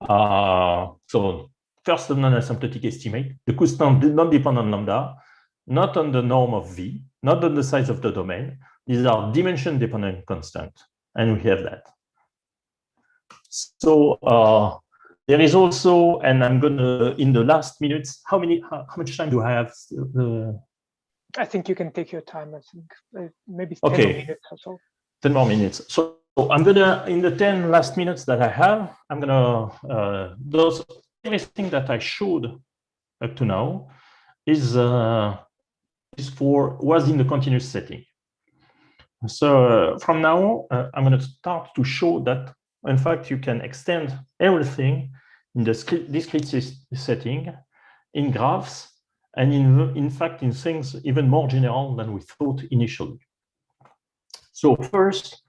So first, the non-asymptotic estimate. The constant did not depend on lambda, not on the norm of V, not on the size of the domain. These are dimension-dependent constant, and we have that. So there is also, and I'm gonna in the last minutes. How much time do I have? I think you can take your time. I think maybe 10 more minutes or so. 10 more minutes. So I'm gonna, in the 10 last minutes that I have, I'm gonna everything that I showed up to now was in the continuous setting. So from now, I'm going to start to show that, in fact, you can extend everything in the discrete setting, in graphs, and in fact, in things even more general than we thought initially. So first,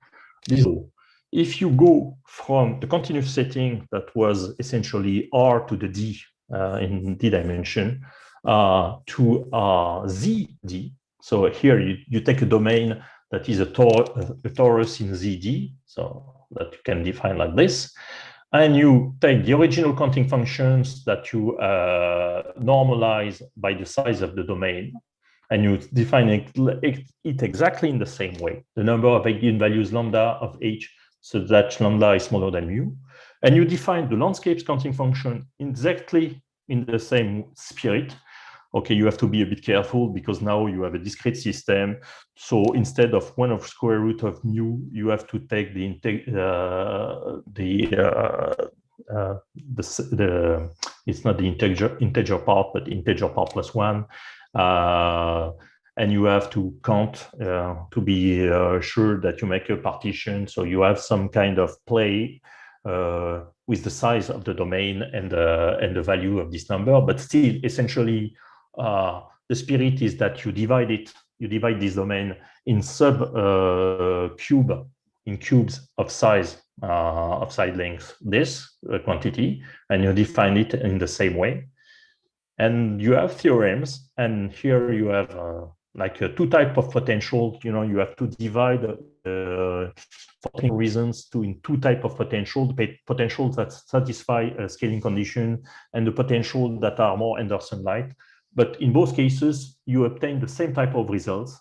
if you go from the continuous setting that was essentially R to the D in D dimension to ZD, so here you take a domain that is a torus in ZD, so that you can define like this. And you take the original counting functions that you normalize by the size of the domain, and you define it exactly in the same way. The number of eigenvalues lambda of H, so that lambda is smaller than mu. And you define the landscape's counting function exactly in the same spirit. Okay, you have to be a bit careful because now you have a discrete system. So instead of 1 of square root of mu, you have to take it's not the integer part, but integer part plus 1. And you have to count to be sure that you make a partition. So you have some kind of play with the size of the domain and the value of this number, but still essentially the spirit is that you divide this domain in cubes of size of side length, this quantity, and you define it in the same way. And you have theorems, and here you have like two types of potential. You have to divide for technical reasons in two types of potential: the potentials that satisfy a scaling condition and the potential that are more Anderson-like. But in both cases, you obtain the same type of results,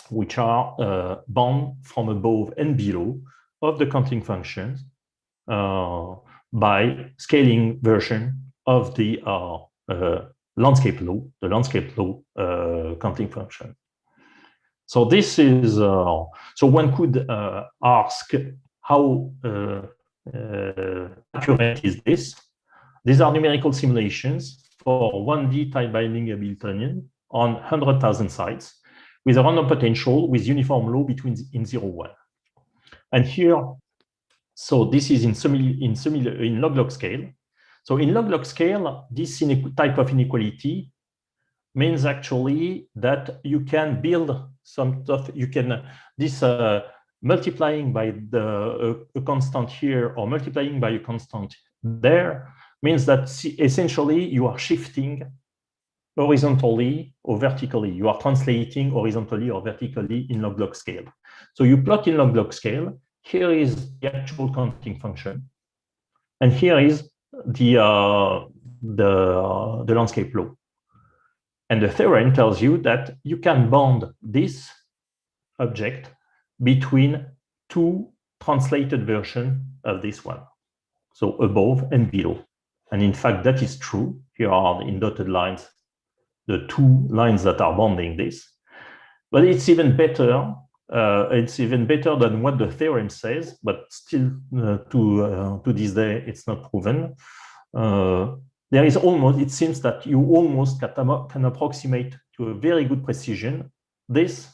which are bound from above and below of the counting functions by scaling version of the landscape law, counting function. So this is, so one could ask how accurate is this? These are numerical simulations for 1D time-binding Hamiltonian on 100,000 sites with a random potential with uniform law between in 0, 1. And here, so this is in log-log scale. So in log-log scale, this type of inequality means actually that you can build some stuff. You can this multiplying by a constant here or multiplying by a constant there means that essentially you are shifting horizontally or vertically. You are translating horizontally or vertically in log-log scale. So you plot in log-log scale. Here is the actual counting function, and here is the landscape law. And the theorem tells you that you can bound this object between two translated versions of this one, so above and below. And in fact, that is true. Here are in dotted lines the two lines that are bounding this. But it's even better. It's even better than what the theorem says, but still to this day, it's not proven. There is almost, it seems that you almost can approximate to a very good precision this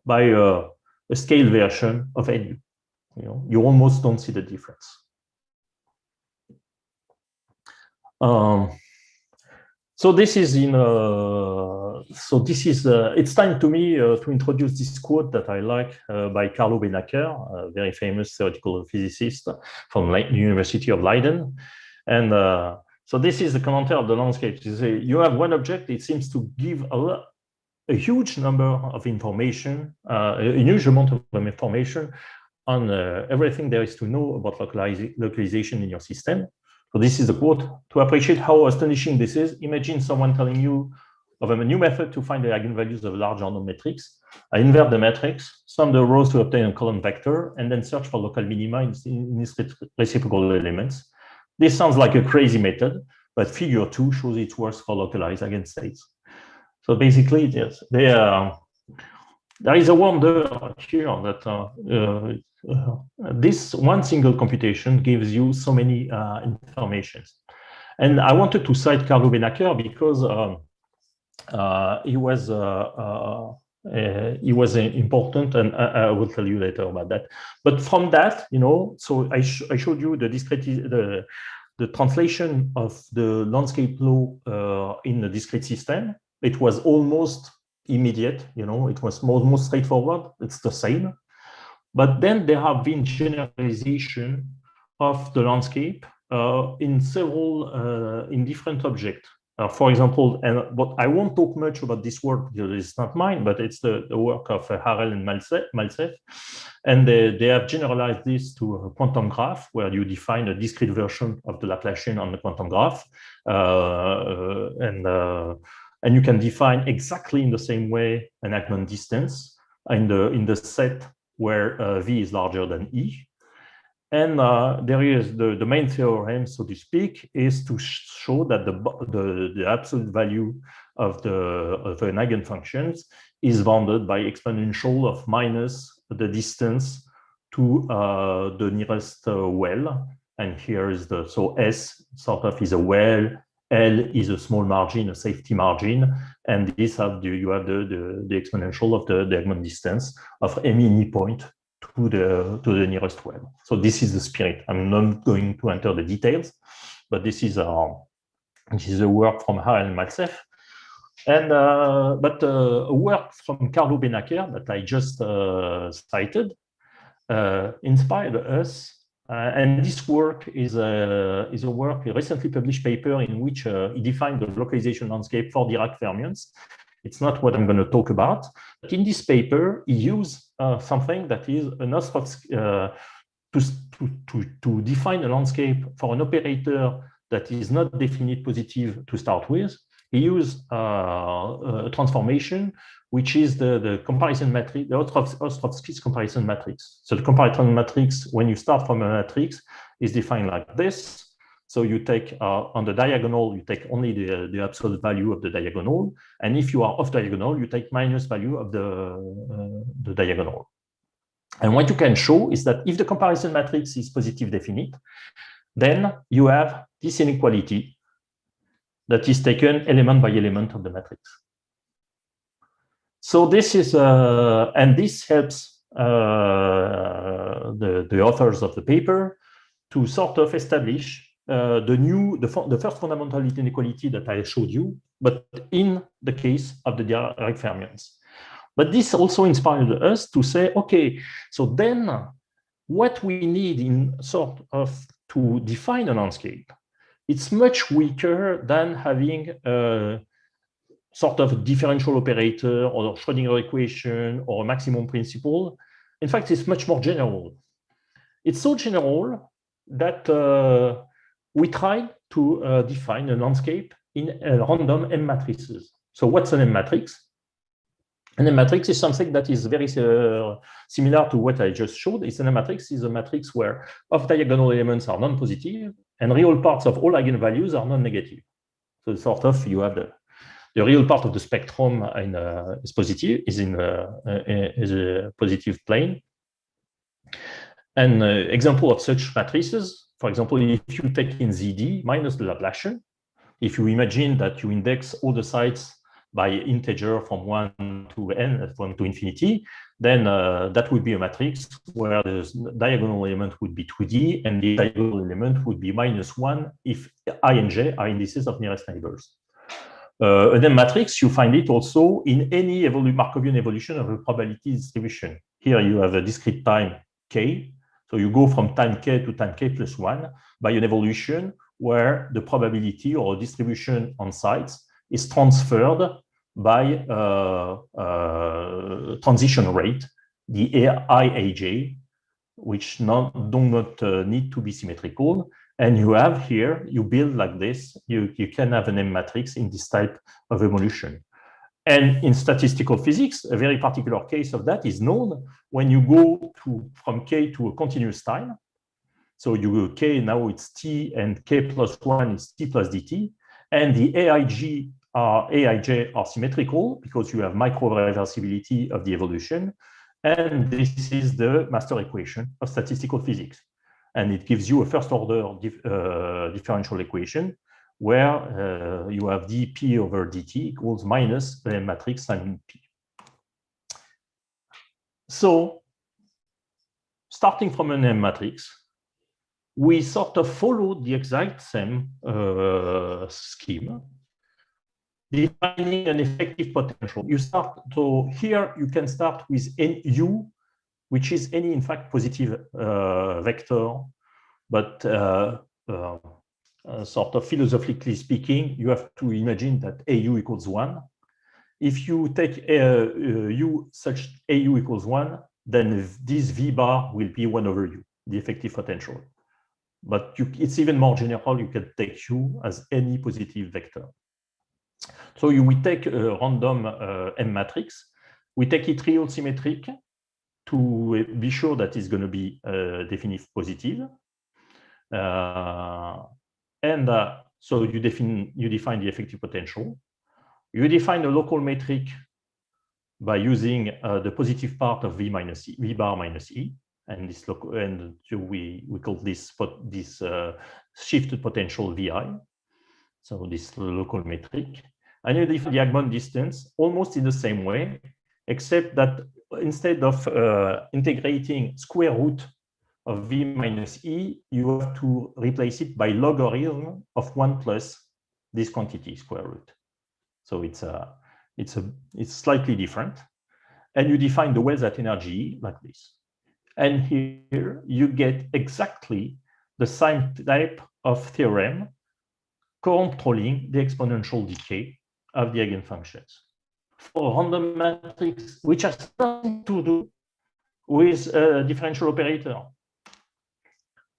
by a scale version of NU. You almost don't see the difference. So this is it's time to me to introduce this quote that I like by Carlo Benacher, a very famous theoretical physicist from the University of Leiden. And so this is the commentary of the landscape. You have one object, it seems to give a huge number of information, a huge amount of information on everything there is to know about localization in your system. So this is a quote. To appreciate how astonishing this is, imagine someone telling you of a new method to find the eigenvalues of a large random matrix. I invert the matrix, sum the rows to obtain a column vector, and then search for local minima in its reciprocal elements. This sounds like a crazy method, but figure 2 shows it works for localized eigenstates. So basically, yes, there is a wonder here that this one single computation gives you so many information. And I wanted to cite Carlo Benacher because he was important, and I will tell you later about that. But from that, so I showed you the translation of the landscape law in a discrete system. It was almost immediate, it was almost straightforward. It's the same. But then there have been generalization of the landscape in different objects. For example, but I won't talk much about this work because it's not mine, but it's the work of Harel and Malcev. And they have generalized this to a quantum graph where you define a discrete version of the Laplacian on the quantum graph. And you can define exactly in the same way an Agmon distance in the set where V is larger than E. And there is the main theorem, so to speak, is to show that the absolute value of an eigenfunctions is bounded by exponential of minus the distance to the nearest well. And here is so S sort of is a well, L is a small margin, a safety margin, and this you have the exponential of the Agmon distance of any point to the nearest well. So this is the spirit. I'm not going to enter the details, but this is a work from Harel and Malcev, and but a work from Carlo Benacher that I just cited inspired us. And this work is a recently published paper in which he defined the localization landscape for Dirac fermions. It's not what I'm going to talk about. But in this paper, he used something that is an to define a landscape for an operator that is not definite positive to start with. He used a transformation, which is the comparison matrix, the Ostrovsky's comparison matrix. So the comparison matrix, when you start from a matrix, is defined like this. So you take on the diagonal, you take only the absolute value of the diagonal. And if you are off diagonal, you take minus value of the diagonal. And what you can show is that if the comparison matrix is positive definite, then you have this inequality that is taken element by element of the matrix. So this is, and this helps the authors of the paper to sort of establish the first fundamental inequality that I showed you, but in the case of the direct fermions. But this also inspired us to say, okay, so then what we need in sort of to define a landscape, it's much weaker than having a sort of differential operator or Schrodinger equation or a maximum principle. In fact, it's much more general. It's so general that we tried to define a landscape in random M matrices. So what's an M matrix? An M matrix is something that is very similar to what I just showed. It's an M matrix is a matrix where off-diagonal elements are non-positive and real parts of all eigenvalues are non-negative. So sort of you have the real part of the spectrum is positive, is a positive plane. An example of such matrices, for example, if you take in ZD minus the Laplacian, if you imagine that you index all the sites by integer from 1 to n, from to infinity, then that would be a matrix where the diagonal element would be 2D and the diagonal element would be -1 if I and j are indices of nearest neighbors. An M matrix, you find it also in any Markovian evolution of a probability distribution. Here you have a discrete time k. So you go from time k to time k plus 1 by an evolution where the probability or distribution on sites is transferred by transition rate, the Iaj, which do not need to be symmetrical. And you have here, you build like this, you can have an M matrix in this type of evolution. And in statistical physics, a very particular case of that is known when you go from k to a continuous time. So you go k, now it's t, and k plus 1 is t plus dt. And the Aij are symmetrical because you have micro-reversibility of the evolution. And this is the master equation of statistical physics. And it gives you a first-order differential equation where you have dp over dt equals minus the M matrix times p. So starting from an M matrix, we sort of followed the exact same scheme, defining an effective potential. You start, so here you can start with u, which is any, in fact, positive vector, but sort of philosophically speaking, you have to imagine that AU equals 1. If you take U such AU equals 1, then this V bar will be 1 over U, the effective potential. But it's even more general, you can take U as any positive vector. So we take a random M matrix, we take it real symmetric to be sure that it's going to be definite positive. So you define the effective potential. You define a local metric by using the positive part of V bar minus E, and this we call this shifted potential VI. So this local metric, and you define the Agmon distance almost in the same way, except that instead of integrating square root of V minus E, you have to replace it by logarithm of 1 plus this quantity square root. So it's slightly different. And you define the Wells at energy like this. And here you get exactly the same type of theorem controlling the exponential decay of the eigenfunctions. for random matrix, which has nothing to do with a differential operator.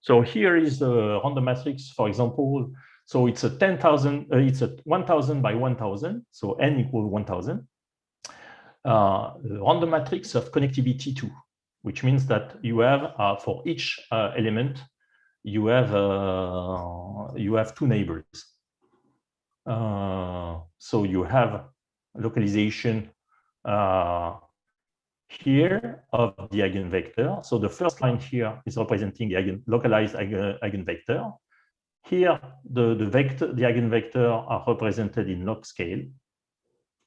So here is the random matrix, for example. So it's a 10,000, it's a 1,000 by 1,000, so n equals 1,000. Random matrix of connectivity 2, which means that you have for each element you have two neighbors. So you have localization here of the eigenvector. So the first line here is representing the localized eigenvector. Here, the eigenvector are represented in log scale.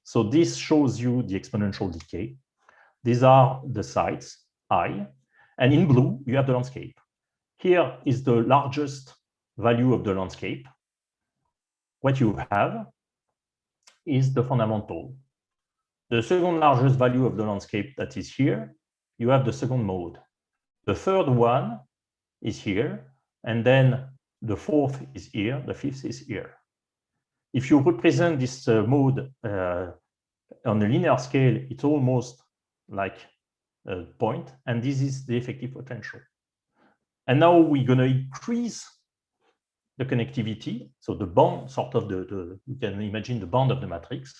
So this shows you the exponential decay. These are the sites, I. And in blue, you have the landscape. Here is the largest value of the landscape. What you have is the fundamental. The second largest value of the landscape that is here, you have the second mode. The third one is here, and then the fourth is here, the fifth is here. If you represent this mode on a linear scale, it's almost like a point, and this is the effective potential. And now we're going to increase the connectivity, so the bond, sort of you can imagine the bond of the matrix.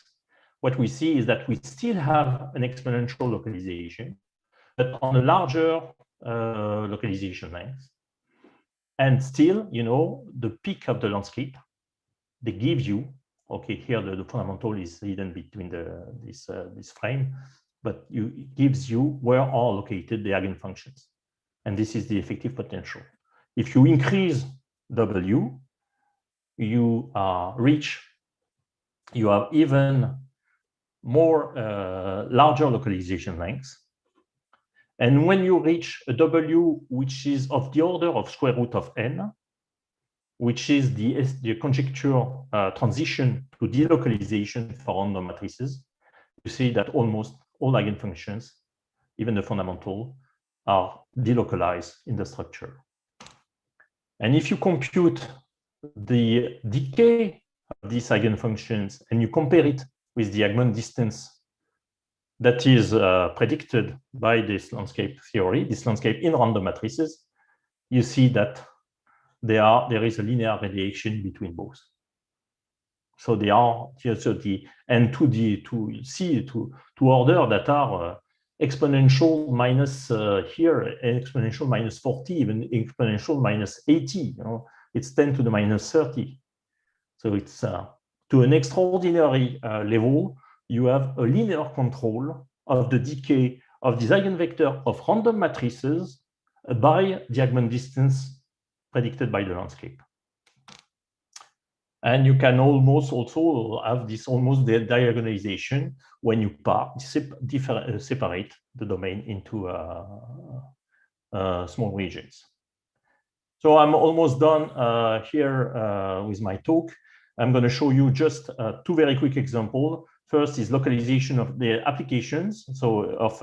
What we see is that we still have an exponential localization, but on a larger localization length. And still, you know, the peak of the landscape, they give you, okay, here the fundamental is hidden between this frame, but it gives you where are located the eigenfunctions. And this is the effective potential. If you increase W, you have even more larger localization lengths. And when you reach a W, which is of the order of square root of n, which is the conjecture transition to delocalization for random matrices, you see that almost all eigenfunctions, even the fundamental, are delocalized in the structure. And if you compute the decay of these eigenfunctions and you compare it with the Agmon distance that is predicted by this landscape theory, this landscape in random matrices, you see that there is a linear relation between both. So they are to order that are exponential minus here, exponential minus 40, even exponential minus 80. You know, it's 10 to the minus 30. So it's to an extraordinary level. You have a linear control of the decay of this eigenvector of random matrices by the Agmon distance predicted by the landscape. And you can almost also have this almost diagonalization when you separate the domain into small regions. So I'm almost done here with my talk. I'm going to show you just two very quick examples. First is localization of the applications, so of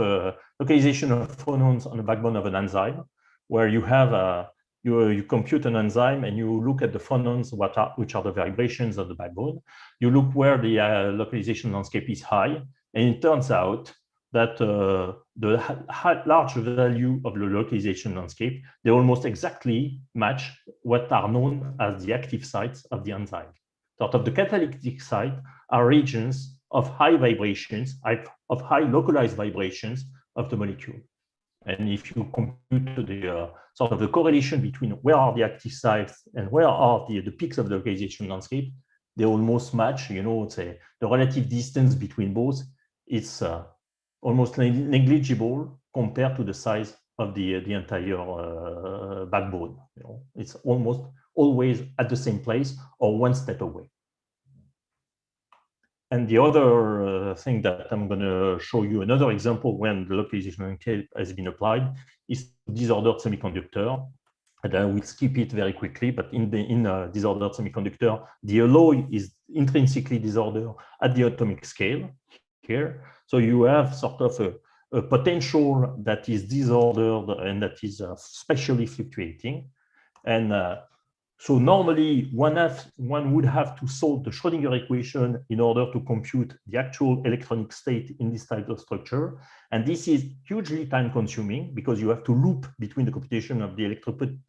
localization of phonons on the backbone of an enzyme, where you have you compute an enzyme and you look at the phonons, which are the vibrations of the backbone. You look where the localization landscape is high, and it turns out that the large value of the localization landscape, they almost exactly match what are known as the active sites of the enzyme. Sort of the catalytic site are regions of high vibrations, of high localized vibrations of the molecule. And if you compute the sort of the correlation between where are the active sites and where are the peaks of the localization landscape, they almost match. You know, say the relative distance between both, it's almost negligible compared to the size of the entire backbone. You know, it's almost always at the same place or one step away. And the other thing that I'm going to show you, another example when the localization landscape has been applied, is disordered semiconductor. And I will skip it very quickly, but in disordered semiconductor, the alloy is intrinsically disordered at the atomic scale here. So you have sort of a potential that is disordered and that is spatially fluctuating. And So normally one would have to solve the Schrodinger equation in order to compute the actual electronic state in this type of structure. And this is hugely time consuming because you have to loop between the computation of the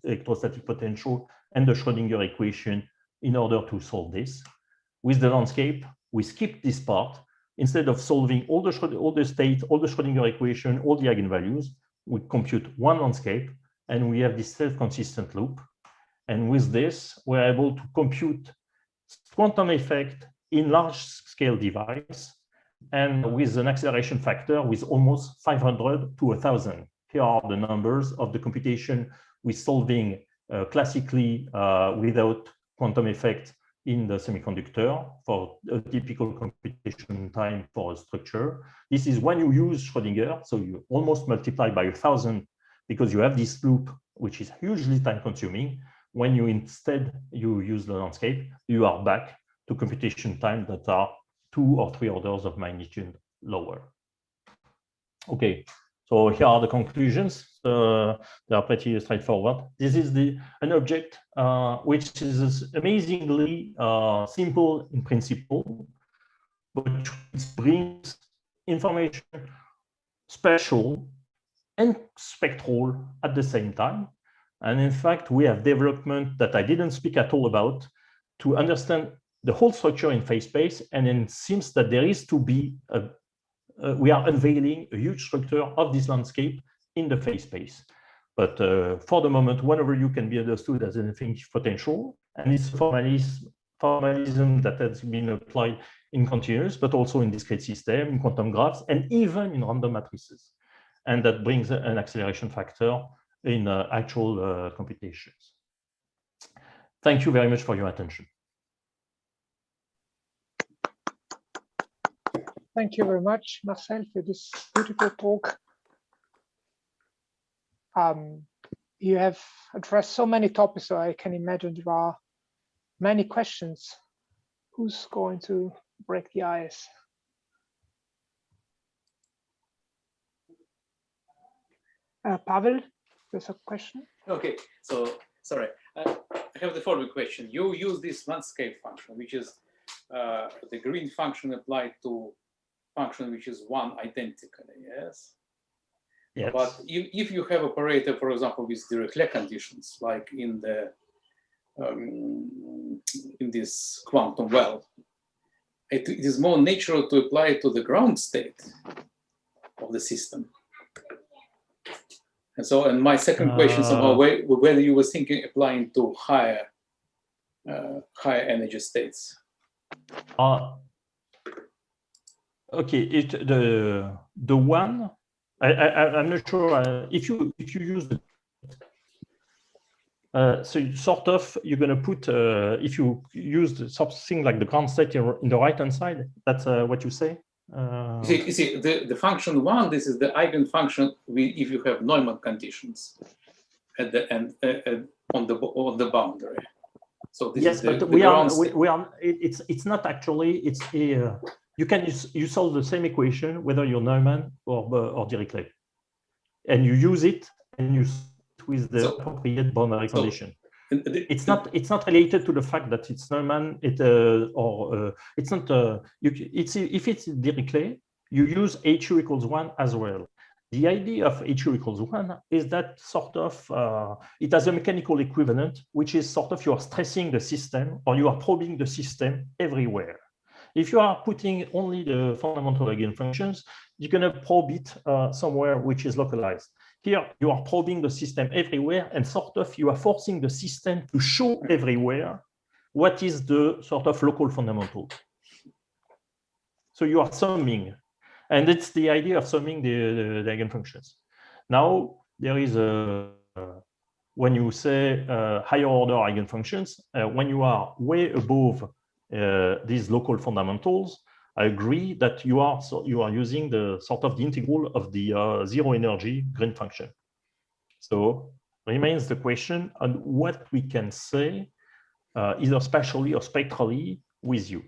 electrostatic potential and the Schrodinger equation in order to solve this. With the landscape, we skip this part. Instead of solving all the state, all the Schrodinger equation, all the eigenvalues, we compute one landscape and we have this self-consistent loop. And with this, we're able to compute quantum effect in large-scale device and with an acceleration factor with almost 500 to 1,000. Here are the numbers of the computation with solving classically without quantum effect in the semiconductor for a typical computation time for a structure. This is when you use Schrodinger, so you almost multiply by 1,000 because you have this loop, which is hugely time-consuming. When you instead use the landscape, you are back to computation time that are 2 or 3 orders of magnitude lower. Okay, so here are the conclusions. They are pretty straightforward. This is an object which is amazingly simple in principle, but which brings information spatial and spectral at the same time. And in fact, we have development that I didn't speak at all about to understand the whole structure in phase space. And then it seems that there is to be, we are unveiling a huge structure of this landscape in the phase space. But for the moment, one overview can be understood as anything potential. And it's formalism that has been applied in continuous, but also in discrete system, in quantum graphs, and even in random matrices. And that brings an acceleration factor in actual computations. Thank you very much for your attention. Thank you very much, Marcel, for this beautiful talk. You have addressed so many topics, so I can imagine there are many questions. Who's going to break the ice? Pavel, there's a question. Okay, so sorry, I have the following question. You use this landscape function, which is the green function applied to function which is one identically, yes? Yes. But if you have operator, for example, with Dirichlet conditions, like in the in this quantum well, it is more natural to apply it to the ground state of the system. And so, and my second question somehow, whether you were thinking applying to higher energy states. Okay, the one I'm not sure if you use the so sort of you're going to put if you use something like the ground state in the right hand side. That's what you say. You see, the function one. This is the eigen function. If you have Neumann conditions at the end on the boundary. So this yes, is the, but the we are. It's not actually. It's a. You solve the same equation whether you're Neumann or Dirichlet, and you use it and you with the appropriate boundary condition. It's not related to the fact that it's Neumann. It's not. If it's Dirichlet, you use HU equals 1 as well. The idea of HU equals 1 is that sort of it has a mechanical equivalent, which is sort of you are stressing the system or you are probing the system everywhere. If you are putting only the fundamental eigenfunctions, you're going to probe it somewhere which is localized. Here, you are probing the system everywhere, and sort of you are forcing the system to show everywhere what is the sort of local fundamental. So you are summing, and it's the idea of summing the eigenfunctions. Now, there is when you say higher order eigenfunctions, when you are way above these local fundamentals, I agree that you are using the sort of the integral of the zero energy green function. So remains the question on what we can say either spatially or spectrally with you.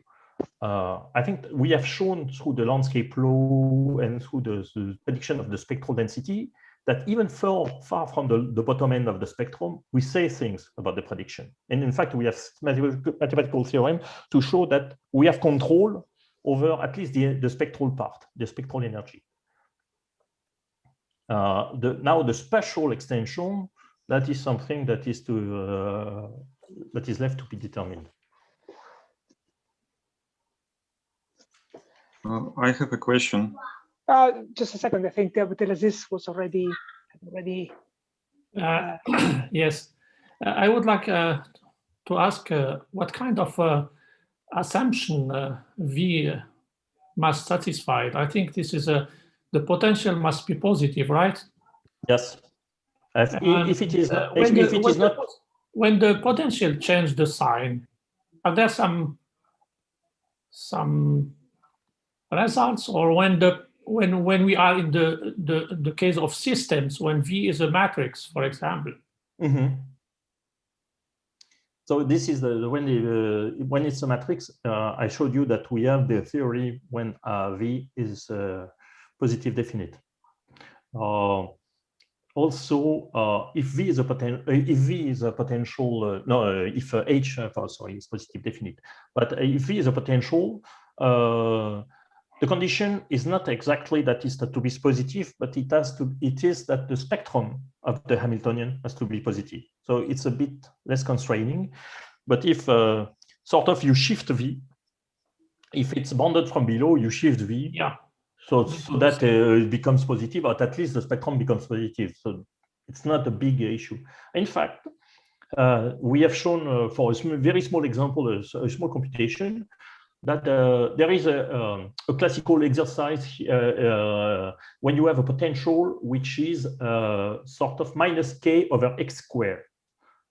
I think we have shown through the landscape law and through the prediction of the spectral density that even far from the bottom end of the spectrum, we say things about the prediction. And in fact, we have mathematical theorem to show that we have control over at least the spectral part, the spectral energy. Now the spatial extension, that is something that is left to be determined. I have a question. Just a second. I think Abdelaziz was already. Yes, I would like to ask what kind of assumption V must satisfy. I think this is the potential must be positive, right? Yes. If it is, when the potential change the sign, are there some results, or when we are in the case of systems, when V is a matrix, for example? Mm-hmm. So this is when it's a matrix. I showed you that we have the theory when V is positive definite. Also, if V is a potential, if H, sorry, is positive definite, but if V is a potential, the condition is not exactly that is to be positive, but it is that the spectrum of the Hamiltonian has to be positive. So it's a bit less constraining. But if sort of you shift V, if it's bounded from below, you shift V. Yeah. So that it becomes positive, or at least the spectrum becomes positive. So it's not a big issue. In fact, we have shown for a very small example, a small computation, that there is a classical exercise when you have a potential which is sort of minus k over x squared.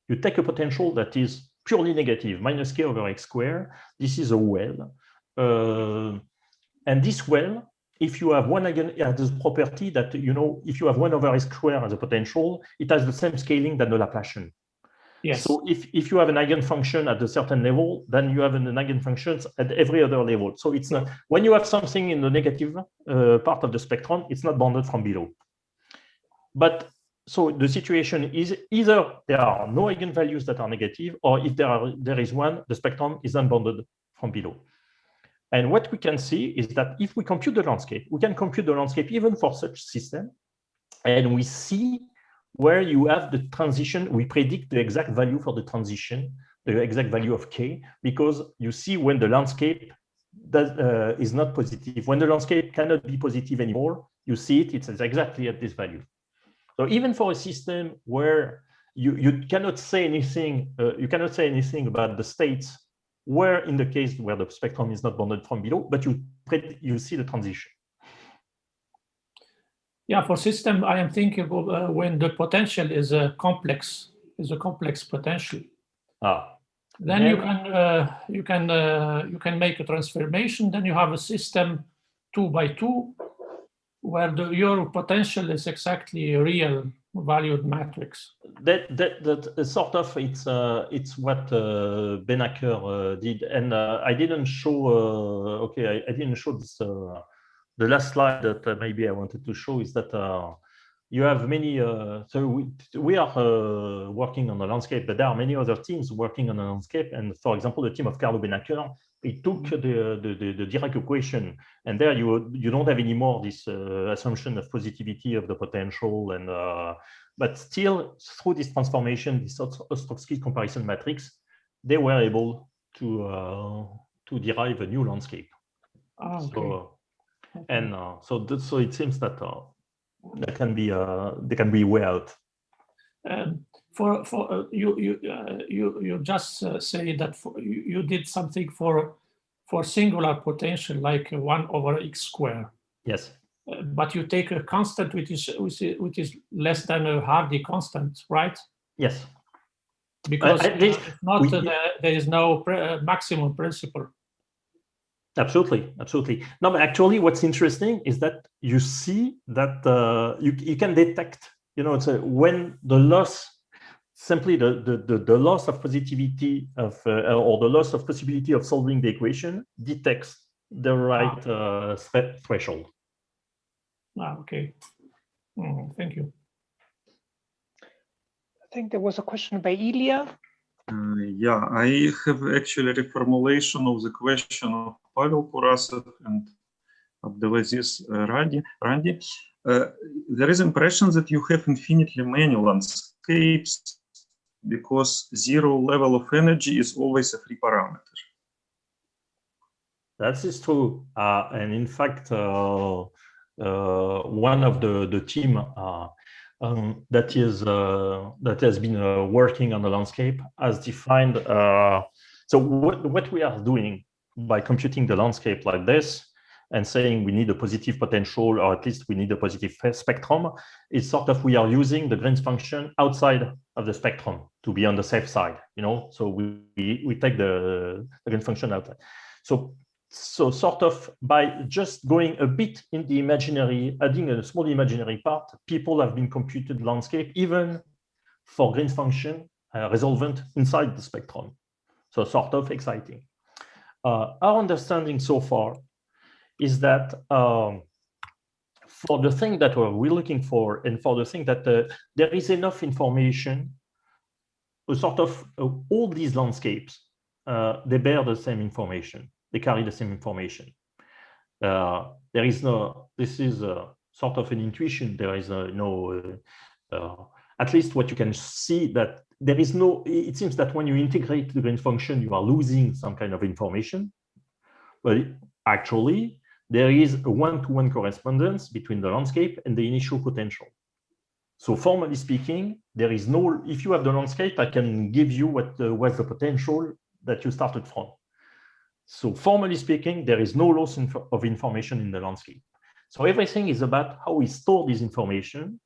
You take a potential that is purely negative, minus k over x squared. This is a well. And this well, if you have one eigen, it has this property that, you know, if you have 1 over x squared as a potential, it has the same scaling than the Laplacian. Yes. So if you have an eigenfunction at a certain level, then you have an eigenfunctions at every other level. So it's not, when you have something in the negative part of the spectrum, it's not bounded from below. But so the situation is either there are no eigenvalues that are negative, or if there is one, the spectrum is unbounded from below. And what we can see is that if we compute the landscape, we can compute the landscape even for such system, and we see where you have the transition. We predict the exact value for the transition, the exact value of k, because you see when the landscape is not positive. When the landscape cannot be positive anymore, you see it's exactly at this value. So even for a system where you cannot say anything, about the states, where in the case where the spectrum is not bounded from below, but you see the transition. Yeah, for system, I am thinking of when the potential is a complex potential. Then you can make a transformation. Then you have a system 2 by 2, where your potential is exactly a real valued matrix. That sort of it's what Benacker did, and I didn't show. I didn't show this. The last slide that maybe I wanted to show is that you have many. So we are working on the landscape, but there are many other teams working on the landscape. And for example, the team of Carlo Benacker, he took the Dirac equation, and there you don't have anymore this assumption of positivity of the potential, and but still through this transformation, this Ostrowski comparison matrix, they were able to derive a new landscape. Oh, okay. So, and so it seems that they can be way out. For you just say that you did something for singular potential, like 1 over x squared. Yes. But you take a constant which is less than a Hardy constant, right? Yes. Because if not, there is no maximum principle. Absolutely. No, but actually, what's interesting is that you see that you can detect, it's when the loss, simply the loss of positivity of or the loss of possibility of solving the equation detects the right threshold. Okay. Thank you. think there was a question by Ilya. Yeah, I have actually a reformulation of the question of Pavel Kurasov and Abdelaziz Randi. There is impression that you have infinitely many landscapes because zero level of energy is always a free parameter. That is true. And in fact, one of the team that has been working on the landscape has defined. So what we are doing by computing the landscape like this and saying we need a positive potential, or at least we need a positive spectrum, is sort of we are using the Green's function outside of the spectrum to be on the safe side, you know. So we take the Green's function outside. So sort of by just going a bit in the imaginary, adding a small imaginary part, people have been computed landscape even for Green's function resolvent inside the spectrum. So sort of exciting. Our understanding so far is that for the thing that we're looking for, and for the thing that there is enough information, sort of all these landscapes, they bear the same information. They carry the same information. There is no, this is sort of an intuition. There is no, at least what you can see, that there is no, it seems that when you integrate the Green's function, you are losing some kind of information. But actually, there is a one-to-one correspondence between the landscape and the initial potential. So formally speaking, there is no, if you have the landscape, I can give you what was the potential that you started from. So formally speaking, there is no loss of information in the landscape. So everything is about how we store this information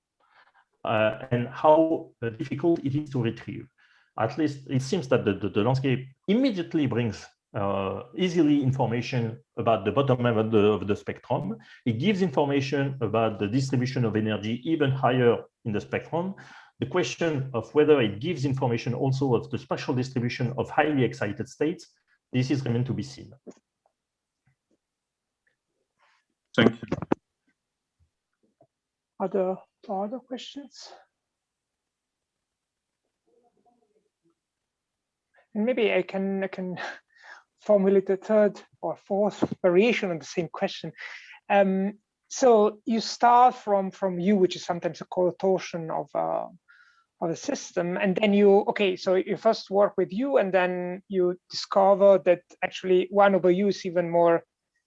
and how difficult it is to retrieve. At least it seems that the landscape immediately brings easily information about the bottom level of the spectrum. It gives information about the distribution of energy even higher in the spectrum. The question of whether it gives information also of the spatial distribution of highly excited states, this is remain to be seen. Thank you. Other questions? And maybe I can formulate a third or fourth variation on the same question. So you start from U, which is sometimes called a torsion of a system, and then so you first work with U, and then you discover that actually 1/U is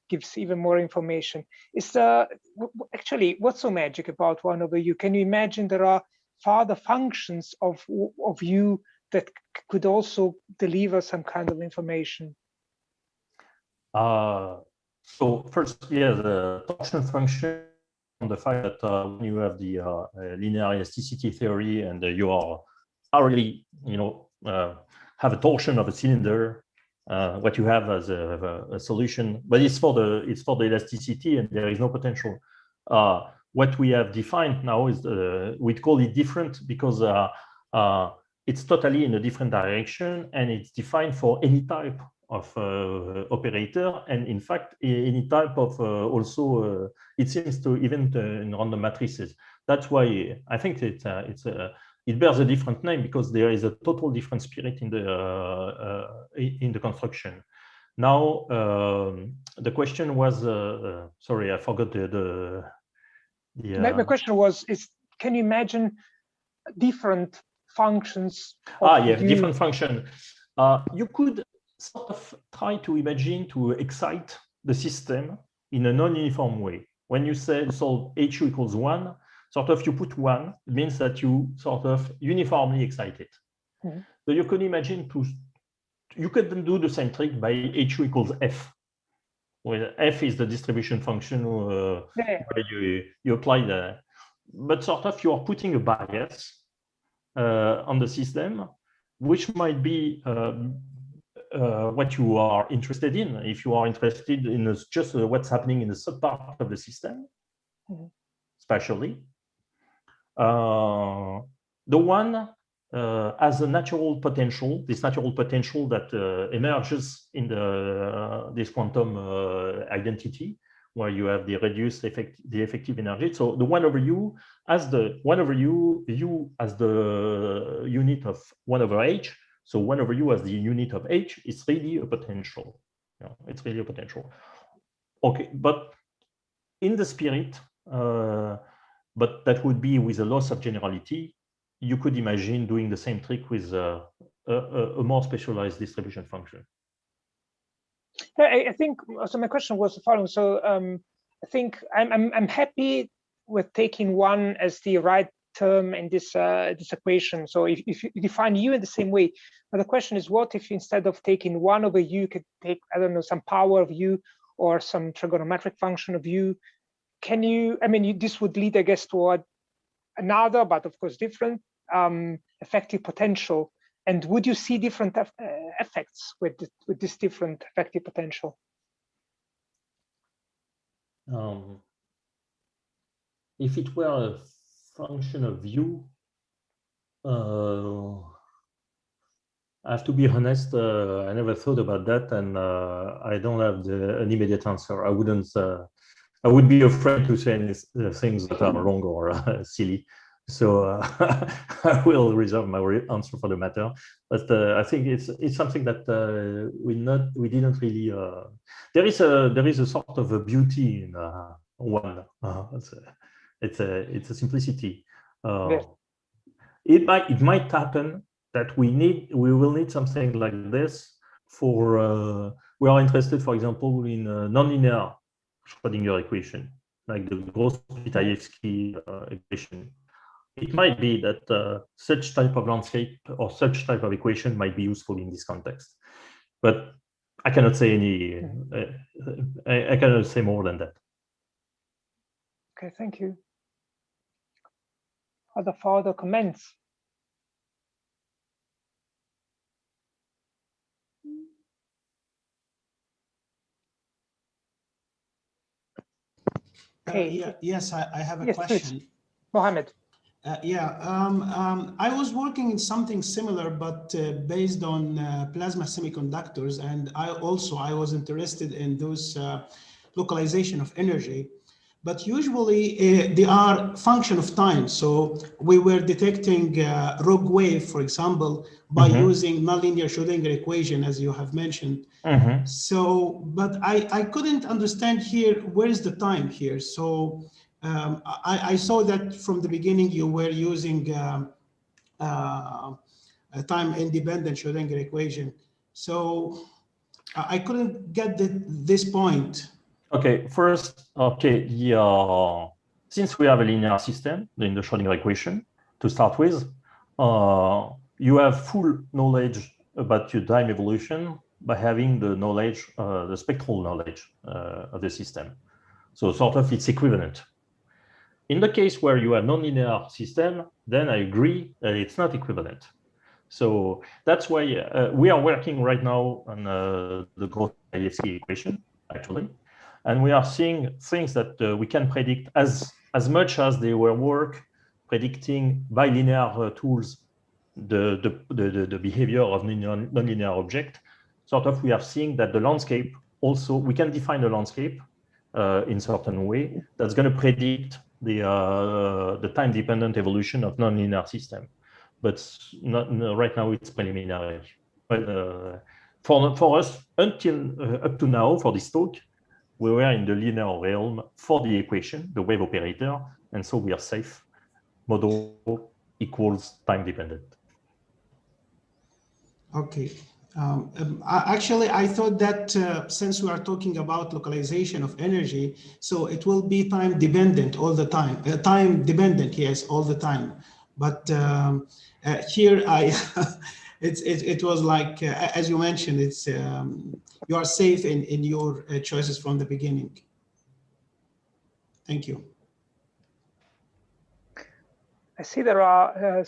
gives even more information. Is actually, what's so magic about 1/U? Can you imagine there are further functions of U that could also deliver some kind of information? So first, yeah, the torsion function, on the fact that when you have the linear elasticity theory and you are already, have a torsion of a cylinder, what you have as a solution, but it's for the elasticity and there is no potential. What we have defined now is we call it different because it's totally in a different direction, and it's defined for any type of operator, and in fact any type of also it seems to even in random matrices. That's why I think it bears a different name, because there is a total different spirit in the construction. Now the question was sorry, I forgot My question was, can you imagine different functions? Different function. You could sort of try to imagine to excite the system in a non-uniform way. When you say solve HU equals 1, sort of you put 1, it means that you sort of uniformly excite it. Mm-hmm. So you could imagine you could do the same trick by HU equals F, where F is the distribution function where you apply the, but sort of you are putting a bias on the system, which might be what you are interested in. If you are interested in just what's happening in the subpart of the system, mm-hmm. spatially, the one has a natural potential. This natural potential that emerges in this quantum identity, where you have the reduced the effective energy. So the 1 over u as the 1 over u as the unit of 1 over h. So 1 over u as the unit of h is really a potential. It's really a potential. Okay, but in the spirit, but that would be with a loss of generality. You could imagine doing the same trick with a more specialized distribution function. I think so. My question was the following. So I think I'm happy with taking 1 as the right term in this this equation. So if you define u in the same way, but the question is, what if instead of taking 1 over u, could take, I don't know, some power of u or some trigonometric function of u? Can you? I mean, this would lead, I guess, toward another, but of course different effective potential. And would you see different effects with this different effective potential? If it were a function of u, I have to be honest, I never thought about that, and I don't have an immediate answer. I would be afraid to say things that are wrong or silly. So I will reserve my answer for the matter. But I think it's something that we didn't really. There is a sort of a beauty in 1. It's a simplicity. Yes. It might happen that we will need something like this for. We are interested, for example, in nonlinear Schrodinger equation, like the Gross-Pitayevsky equation. It might be that such type of landscape or such type of equation might be useful in this context, but I cannot say any. I cannot say more than that. Okay, thank you. Other further comments? Okay. Yes, I have a yes, question. Please. Mohammed. I was working in something similar, but based on plasma semiconductors, and I was interested in those localization of energy. But usually they are function of time. So we were detecting rogue wave, for example, by using nonlinear Schrodinger equation, as you have mentioned. So, but I couldn't understand here, where is the time here? So I saw that from the beginning you were using a time-independent Schrodinger equation. So I couldn't get this point. Okay, first, since we have a linear system in the Schrodinger equation to start with, you have full knowledge about your time evolution by having the knowledge, the spectral knowledge of the system. So sort of it's equivalent. In the case where you have nonlinear system, then I agree that it's not equivalent. So that's why we are working right now on the Gross-Pitayevsky equation, actually. And we are seeing things that we can predict as much as they were work predicting by linear tools the behavior of nonlinear object. Sort of we are seeing that the landscape also, we can define the landscape in certain way that's going to predict the time-dependent evolution of nonlinear system. But right now it's preliminary. But for us, until up to now, for this talk, we were in the linear realm for the equation, the wave operator, and so we are safe. Model equals time dependent. Okay. Actually, I thought that since we are talking about localization of energy, so it will be time dependent all the time. Time dependent, yes, all the time. But here, it was like, as you mentioned, it's you are safe in your choices from the beginning. Thank you. I see there are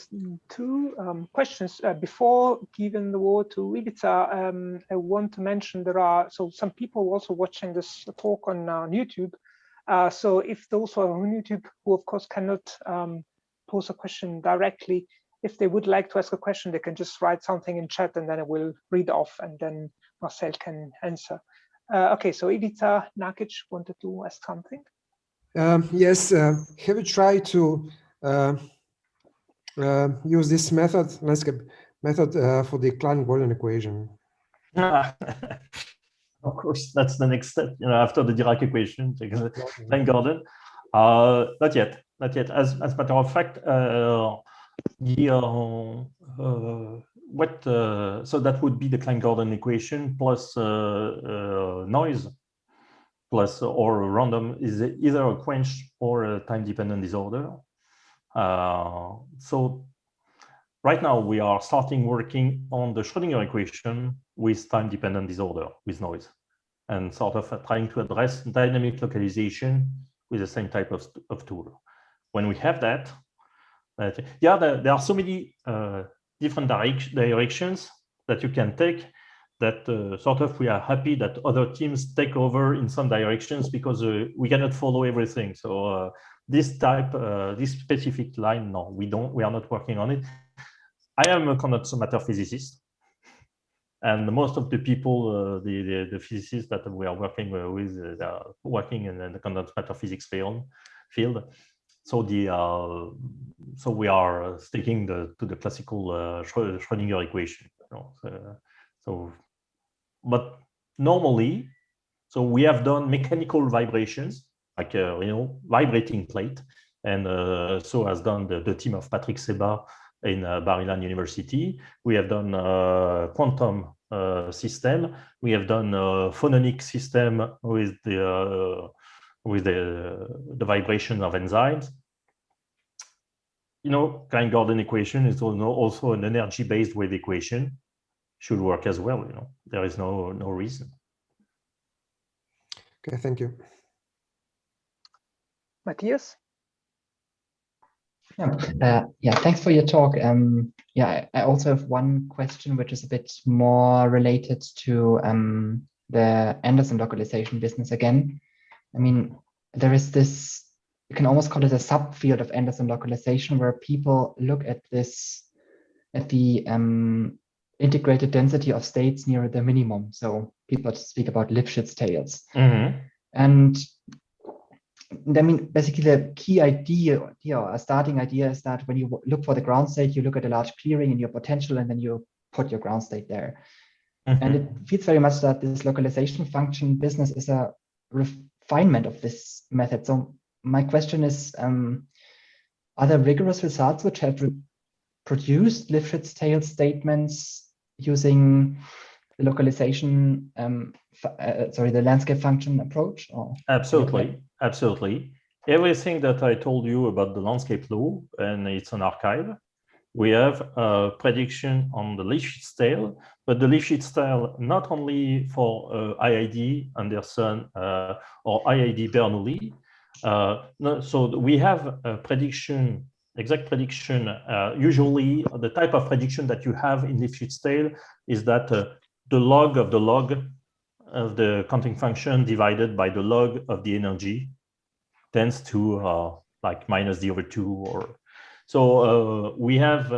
two questions. Before giving the word to Ivica, I want to mention there are some people also watching this talk on YouTube. So if those are on YouTube who of course cannot pose a question directly, if they would like to ask a question, they can just write something in chat and then I will read off and then Marcel can answer. Okay, so Ivica Nakic wanted to ask something. Yes, have you tried to use this method, landscape method, for the Klein-Gordon equation? Of course, that's the next step. After the Dirac equation, Klein-Gordon. Not yet. As a matter of fact, so that would be the Klein-Gordon equation plus noise plus or random is either a quench or a time-dependent disorder. So right now we are starting working on the Schrodinger equation with time-dependent disorder with noise, and sort of trying to address dynamic localization with the same type of tool. When we have that, yeah, there are so many different directions that you can take that sort of we are happy that other teams take over in some directions because we cannot follow everything. So this specific line, no, we are not working on it. I am a condensed matter physicist, and most of the people, the physicists that we are working with, are working in the condensed matter physics field. So so we are sticking to the classical Schrodinger equation. But normally, so we have done mechanical vibrations, like vibrating plate, and so has done the team of Patrick Seba in Bar-Ilan University. We have done quantum system. We have done phononic system with the vibration of enzymes. Klein-Gordon equation is also an energy-based wave equation. Should work as well. There is no reason. Okay, thank you. Matthias? Yeah, thanks for your talk. Yeah, I also have one question, which is a bit more related to the Anderson localization business again. I mean, there is this, you can almost call it a subfield of Anderson localization, where people look at the integrated density of states near the minimum. So people speak about Lipschitz tails. Mm-hmm. And I mean, basically the key idea, a starting idea, is that when you look for the ground state, you look at a large clearing in your potential, and then you put your ground state there. Mm-hmm. And it feels very much that this localization function business is a refinement of this method. So my question is, are there rigorous results which have produced Lipschitz tail statements using the localization, the landscape function approach? Or Absolutely. Everything that I told you about the landscape law, and it's an archive, we have a prediction on the Lipschitz tail, but the Lipschitz tail not only for IID Anderson or IID Bernoulli. No, so we have a prediction, exact prediction. Usually the type of prediction that you have in Lipschitz tail is that the log of the counting function divided by the log of the energy tends to like minus d/2, or so we have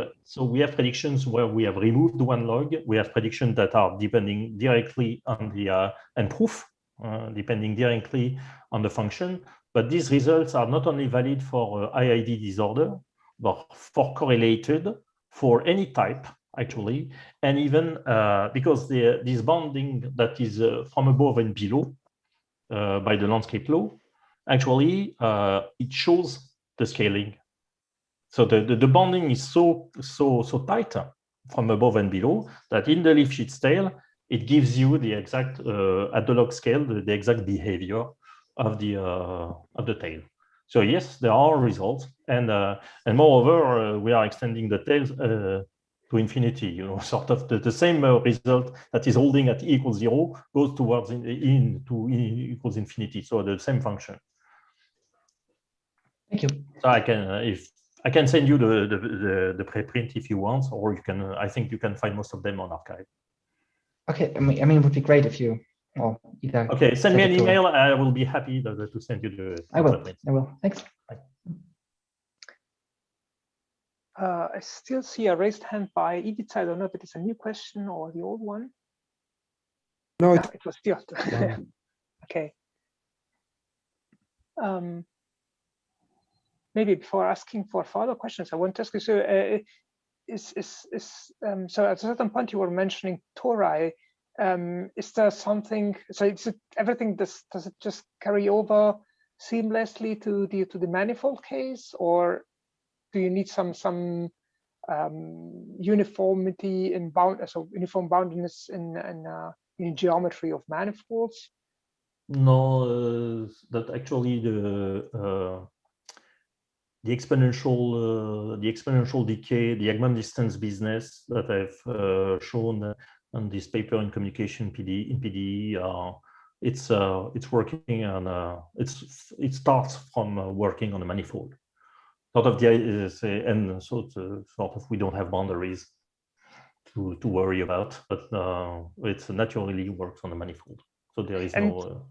predictions where we have removed one log. We have predictions that are depending directly on the and proof depending directly on the function. But these results are not only valid for IID disorder, but for correlated for any type, actually, and even because this bounding that is from above and below by the landscape law, actually it shows the scaling. So the bounding is so tight from above and below that in the Lipschitz tail it gives you the exact at the log scale the exact behavior of the tail. So yes, there are results, and moreover we are extending the tails to infinity. Sort of the same result that is holding at e equals 0 goes towards to e equals infinity. So the same function. Thank you. So I can send you the preprint if you want, or you can. I think you can find most of them on archive. Okay, I mean, it would be great if you. Or either okay, send me an email. I will be happy to send you the. I will. Thanks. I still see a raised hand by Ivica. I don't know if it is a new question or the old one. No, it was the other. Wow. Okay. Maybe before asking for further questions, I want to ask you, so so at a certain point you were mentioning tori. Is there something, so it's everything, does it just carry over seamlessly to the manifold case, or do you need some uniformity in uniform boundedness in geometry of manifolds? No, that actually the exponential decay, the Agmon Distance business that I've shown on this paper in Communication PDE, it's working, and it starts from working on a manifold. Sort of and sort of we don't have boundaries to worry about, but it naturally works on a manifold. So there is no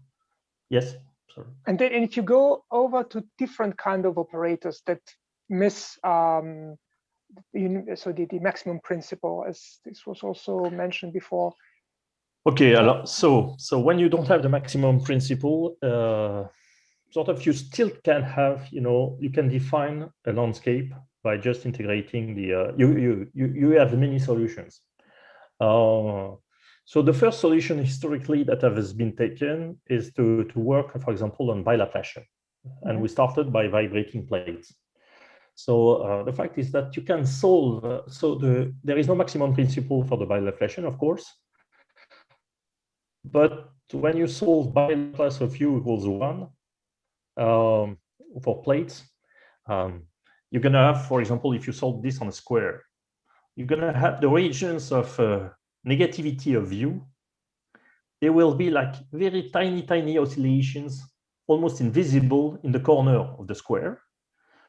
yes. Sorry. And then if you go over to different kind of operators that miss so the maximum principle, as this was also mentioned before. Okay, so when you don't have the maximum principle, sort of you still can have, you can define a landscape by just integrating the you have many solutions. So the first solution historically that has been taken is to work, for example, on bilaplation. And we started by vibrating plates. So the fact is that you can solve, there is no maximum principle for the bilaplation, of course. But when you solve bi Laplace of u equals 1 for plates, you're going to have, for example, if you solve this on a square, you're going to have the regions of negativity of u. There will be like very tiny oscillations, almost invisible in the corner of the square.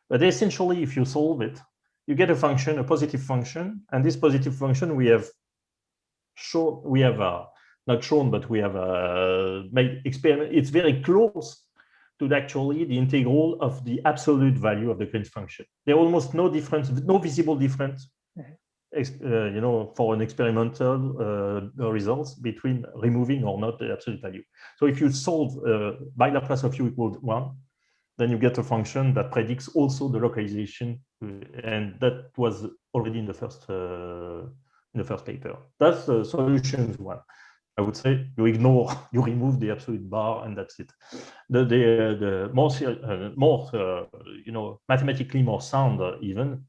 But essentially, if you solve it, you get a function, a positive function, and this positive function we have shown, not shown, but we have made experiment. It's very close to actually the integral of the absolute value of the Green's function. There are almost no difference, no visible difference, for an experimental results between removing or not the absolute value. So if you solve by Laplace of u equals 1, then you get a function that predicts also the localization, and that was already in the first paper. That's the solution one. I would say you ignore, you remove the absolute bar, and that's it. The more mathematically more sound even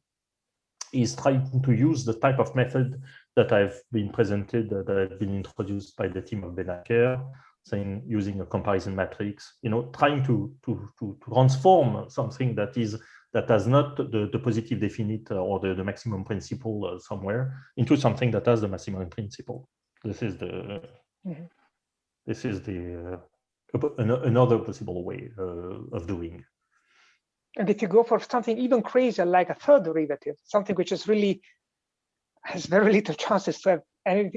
is trying to use the type of method that I've been presented, that have been introduced by the team of Benaker, saying using a comparison matrix, trying to transform something that has not the positive definite or the maximum principle somewhere into something that has the maximum principle. This is another possible way of doing. And if you go for something even crazier, like a third derivative, something which is really has very little chances to have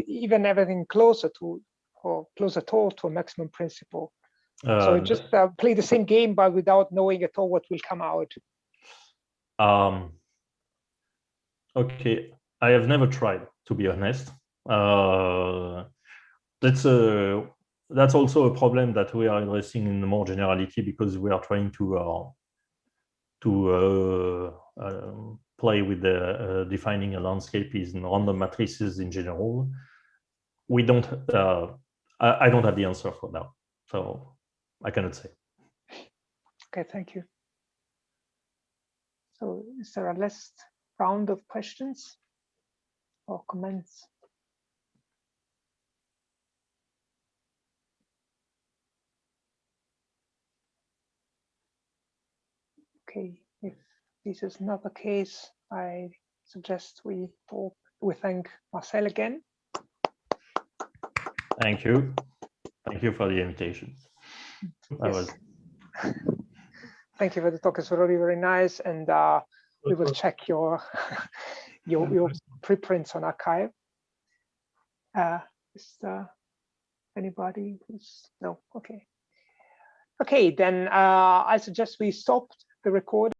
even everything closer to or close at all to a maximum principle. So you just play the same game, but without knowing at all what will come out. Okay, I have never tried, to be honest. That's also a problem that we are addressing in more generality, because we are trying to play with the defining a landscape in random matrices in general. We don't. I don't have the answer for now, so I cannot say. Okay, thank you. So, is there a last round of questions or comments? Okay, if this is not the case, I suggest we thank Marcel again. Thank you. Thank you for the invitation. Yes. Thank you for the talk. It's really very nice, and we will check your preprints on arXiv. Is there anybody who's no? Okay. Okay, then I suggest we stop the recording.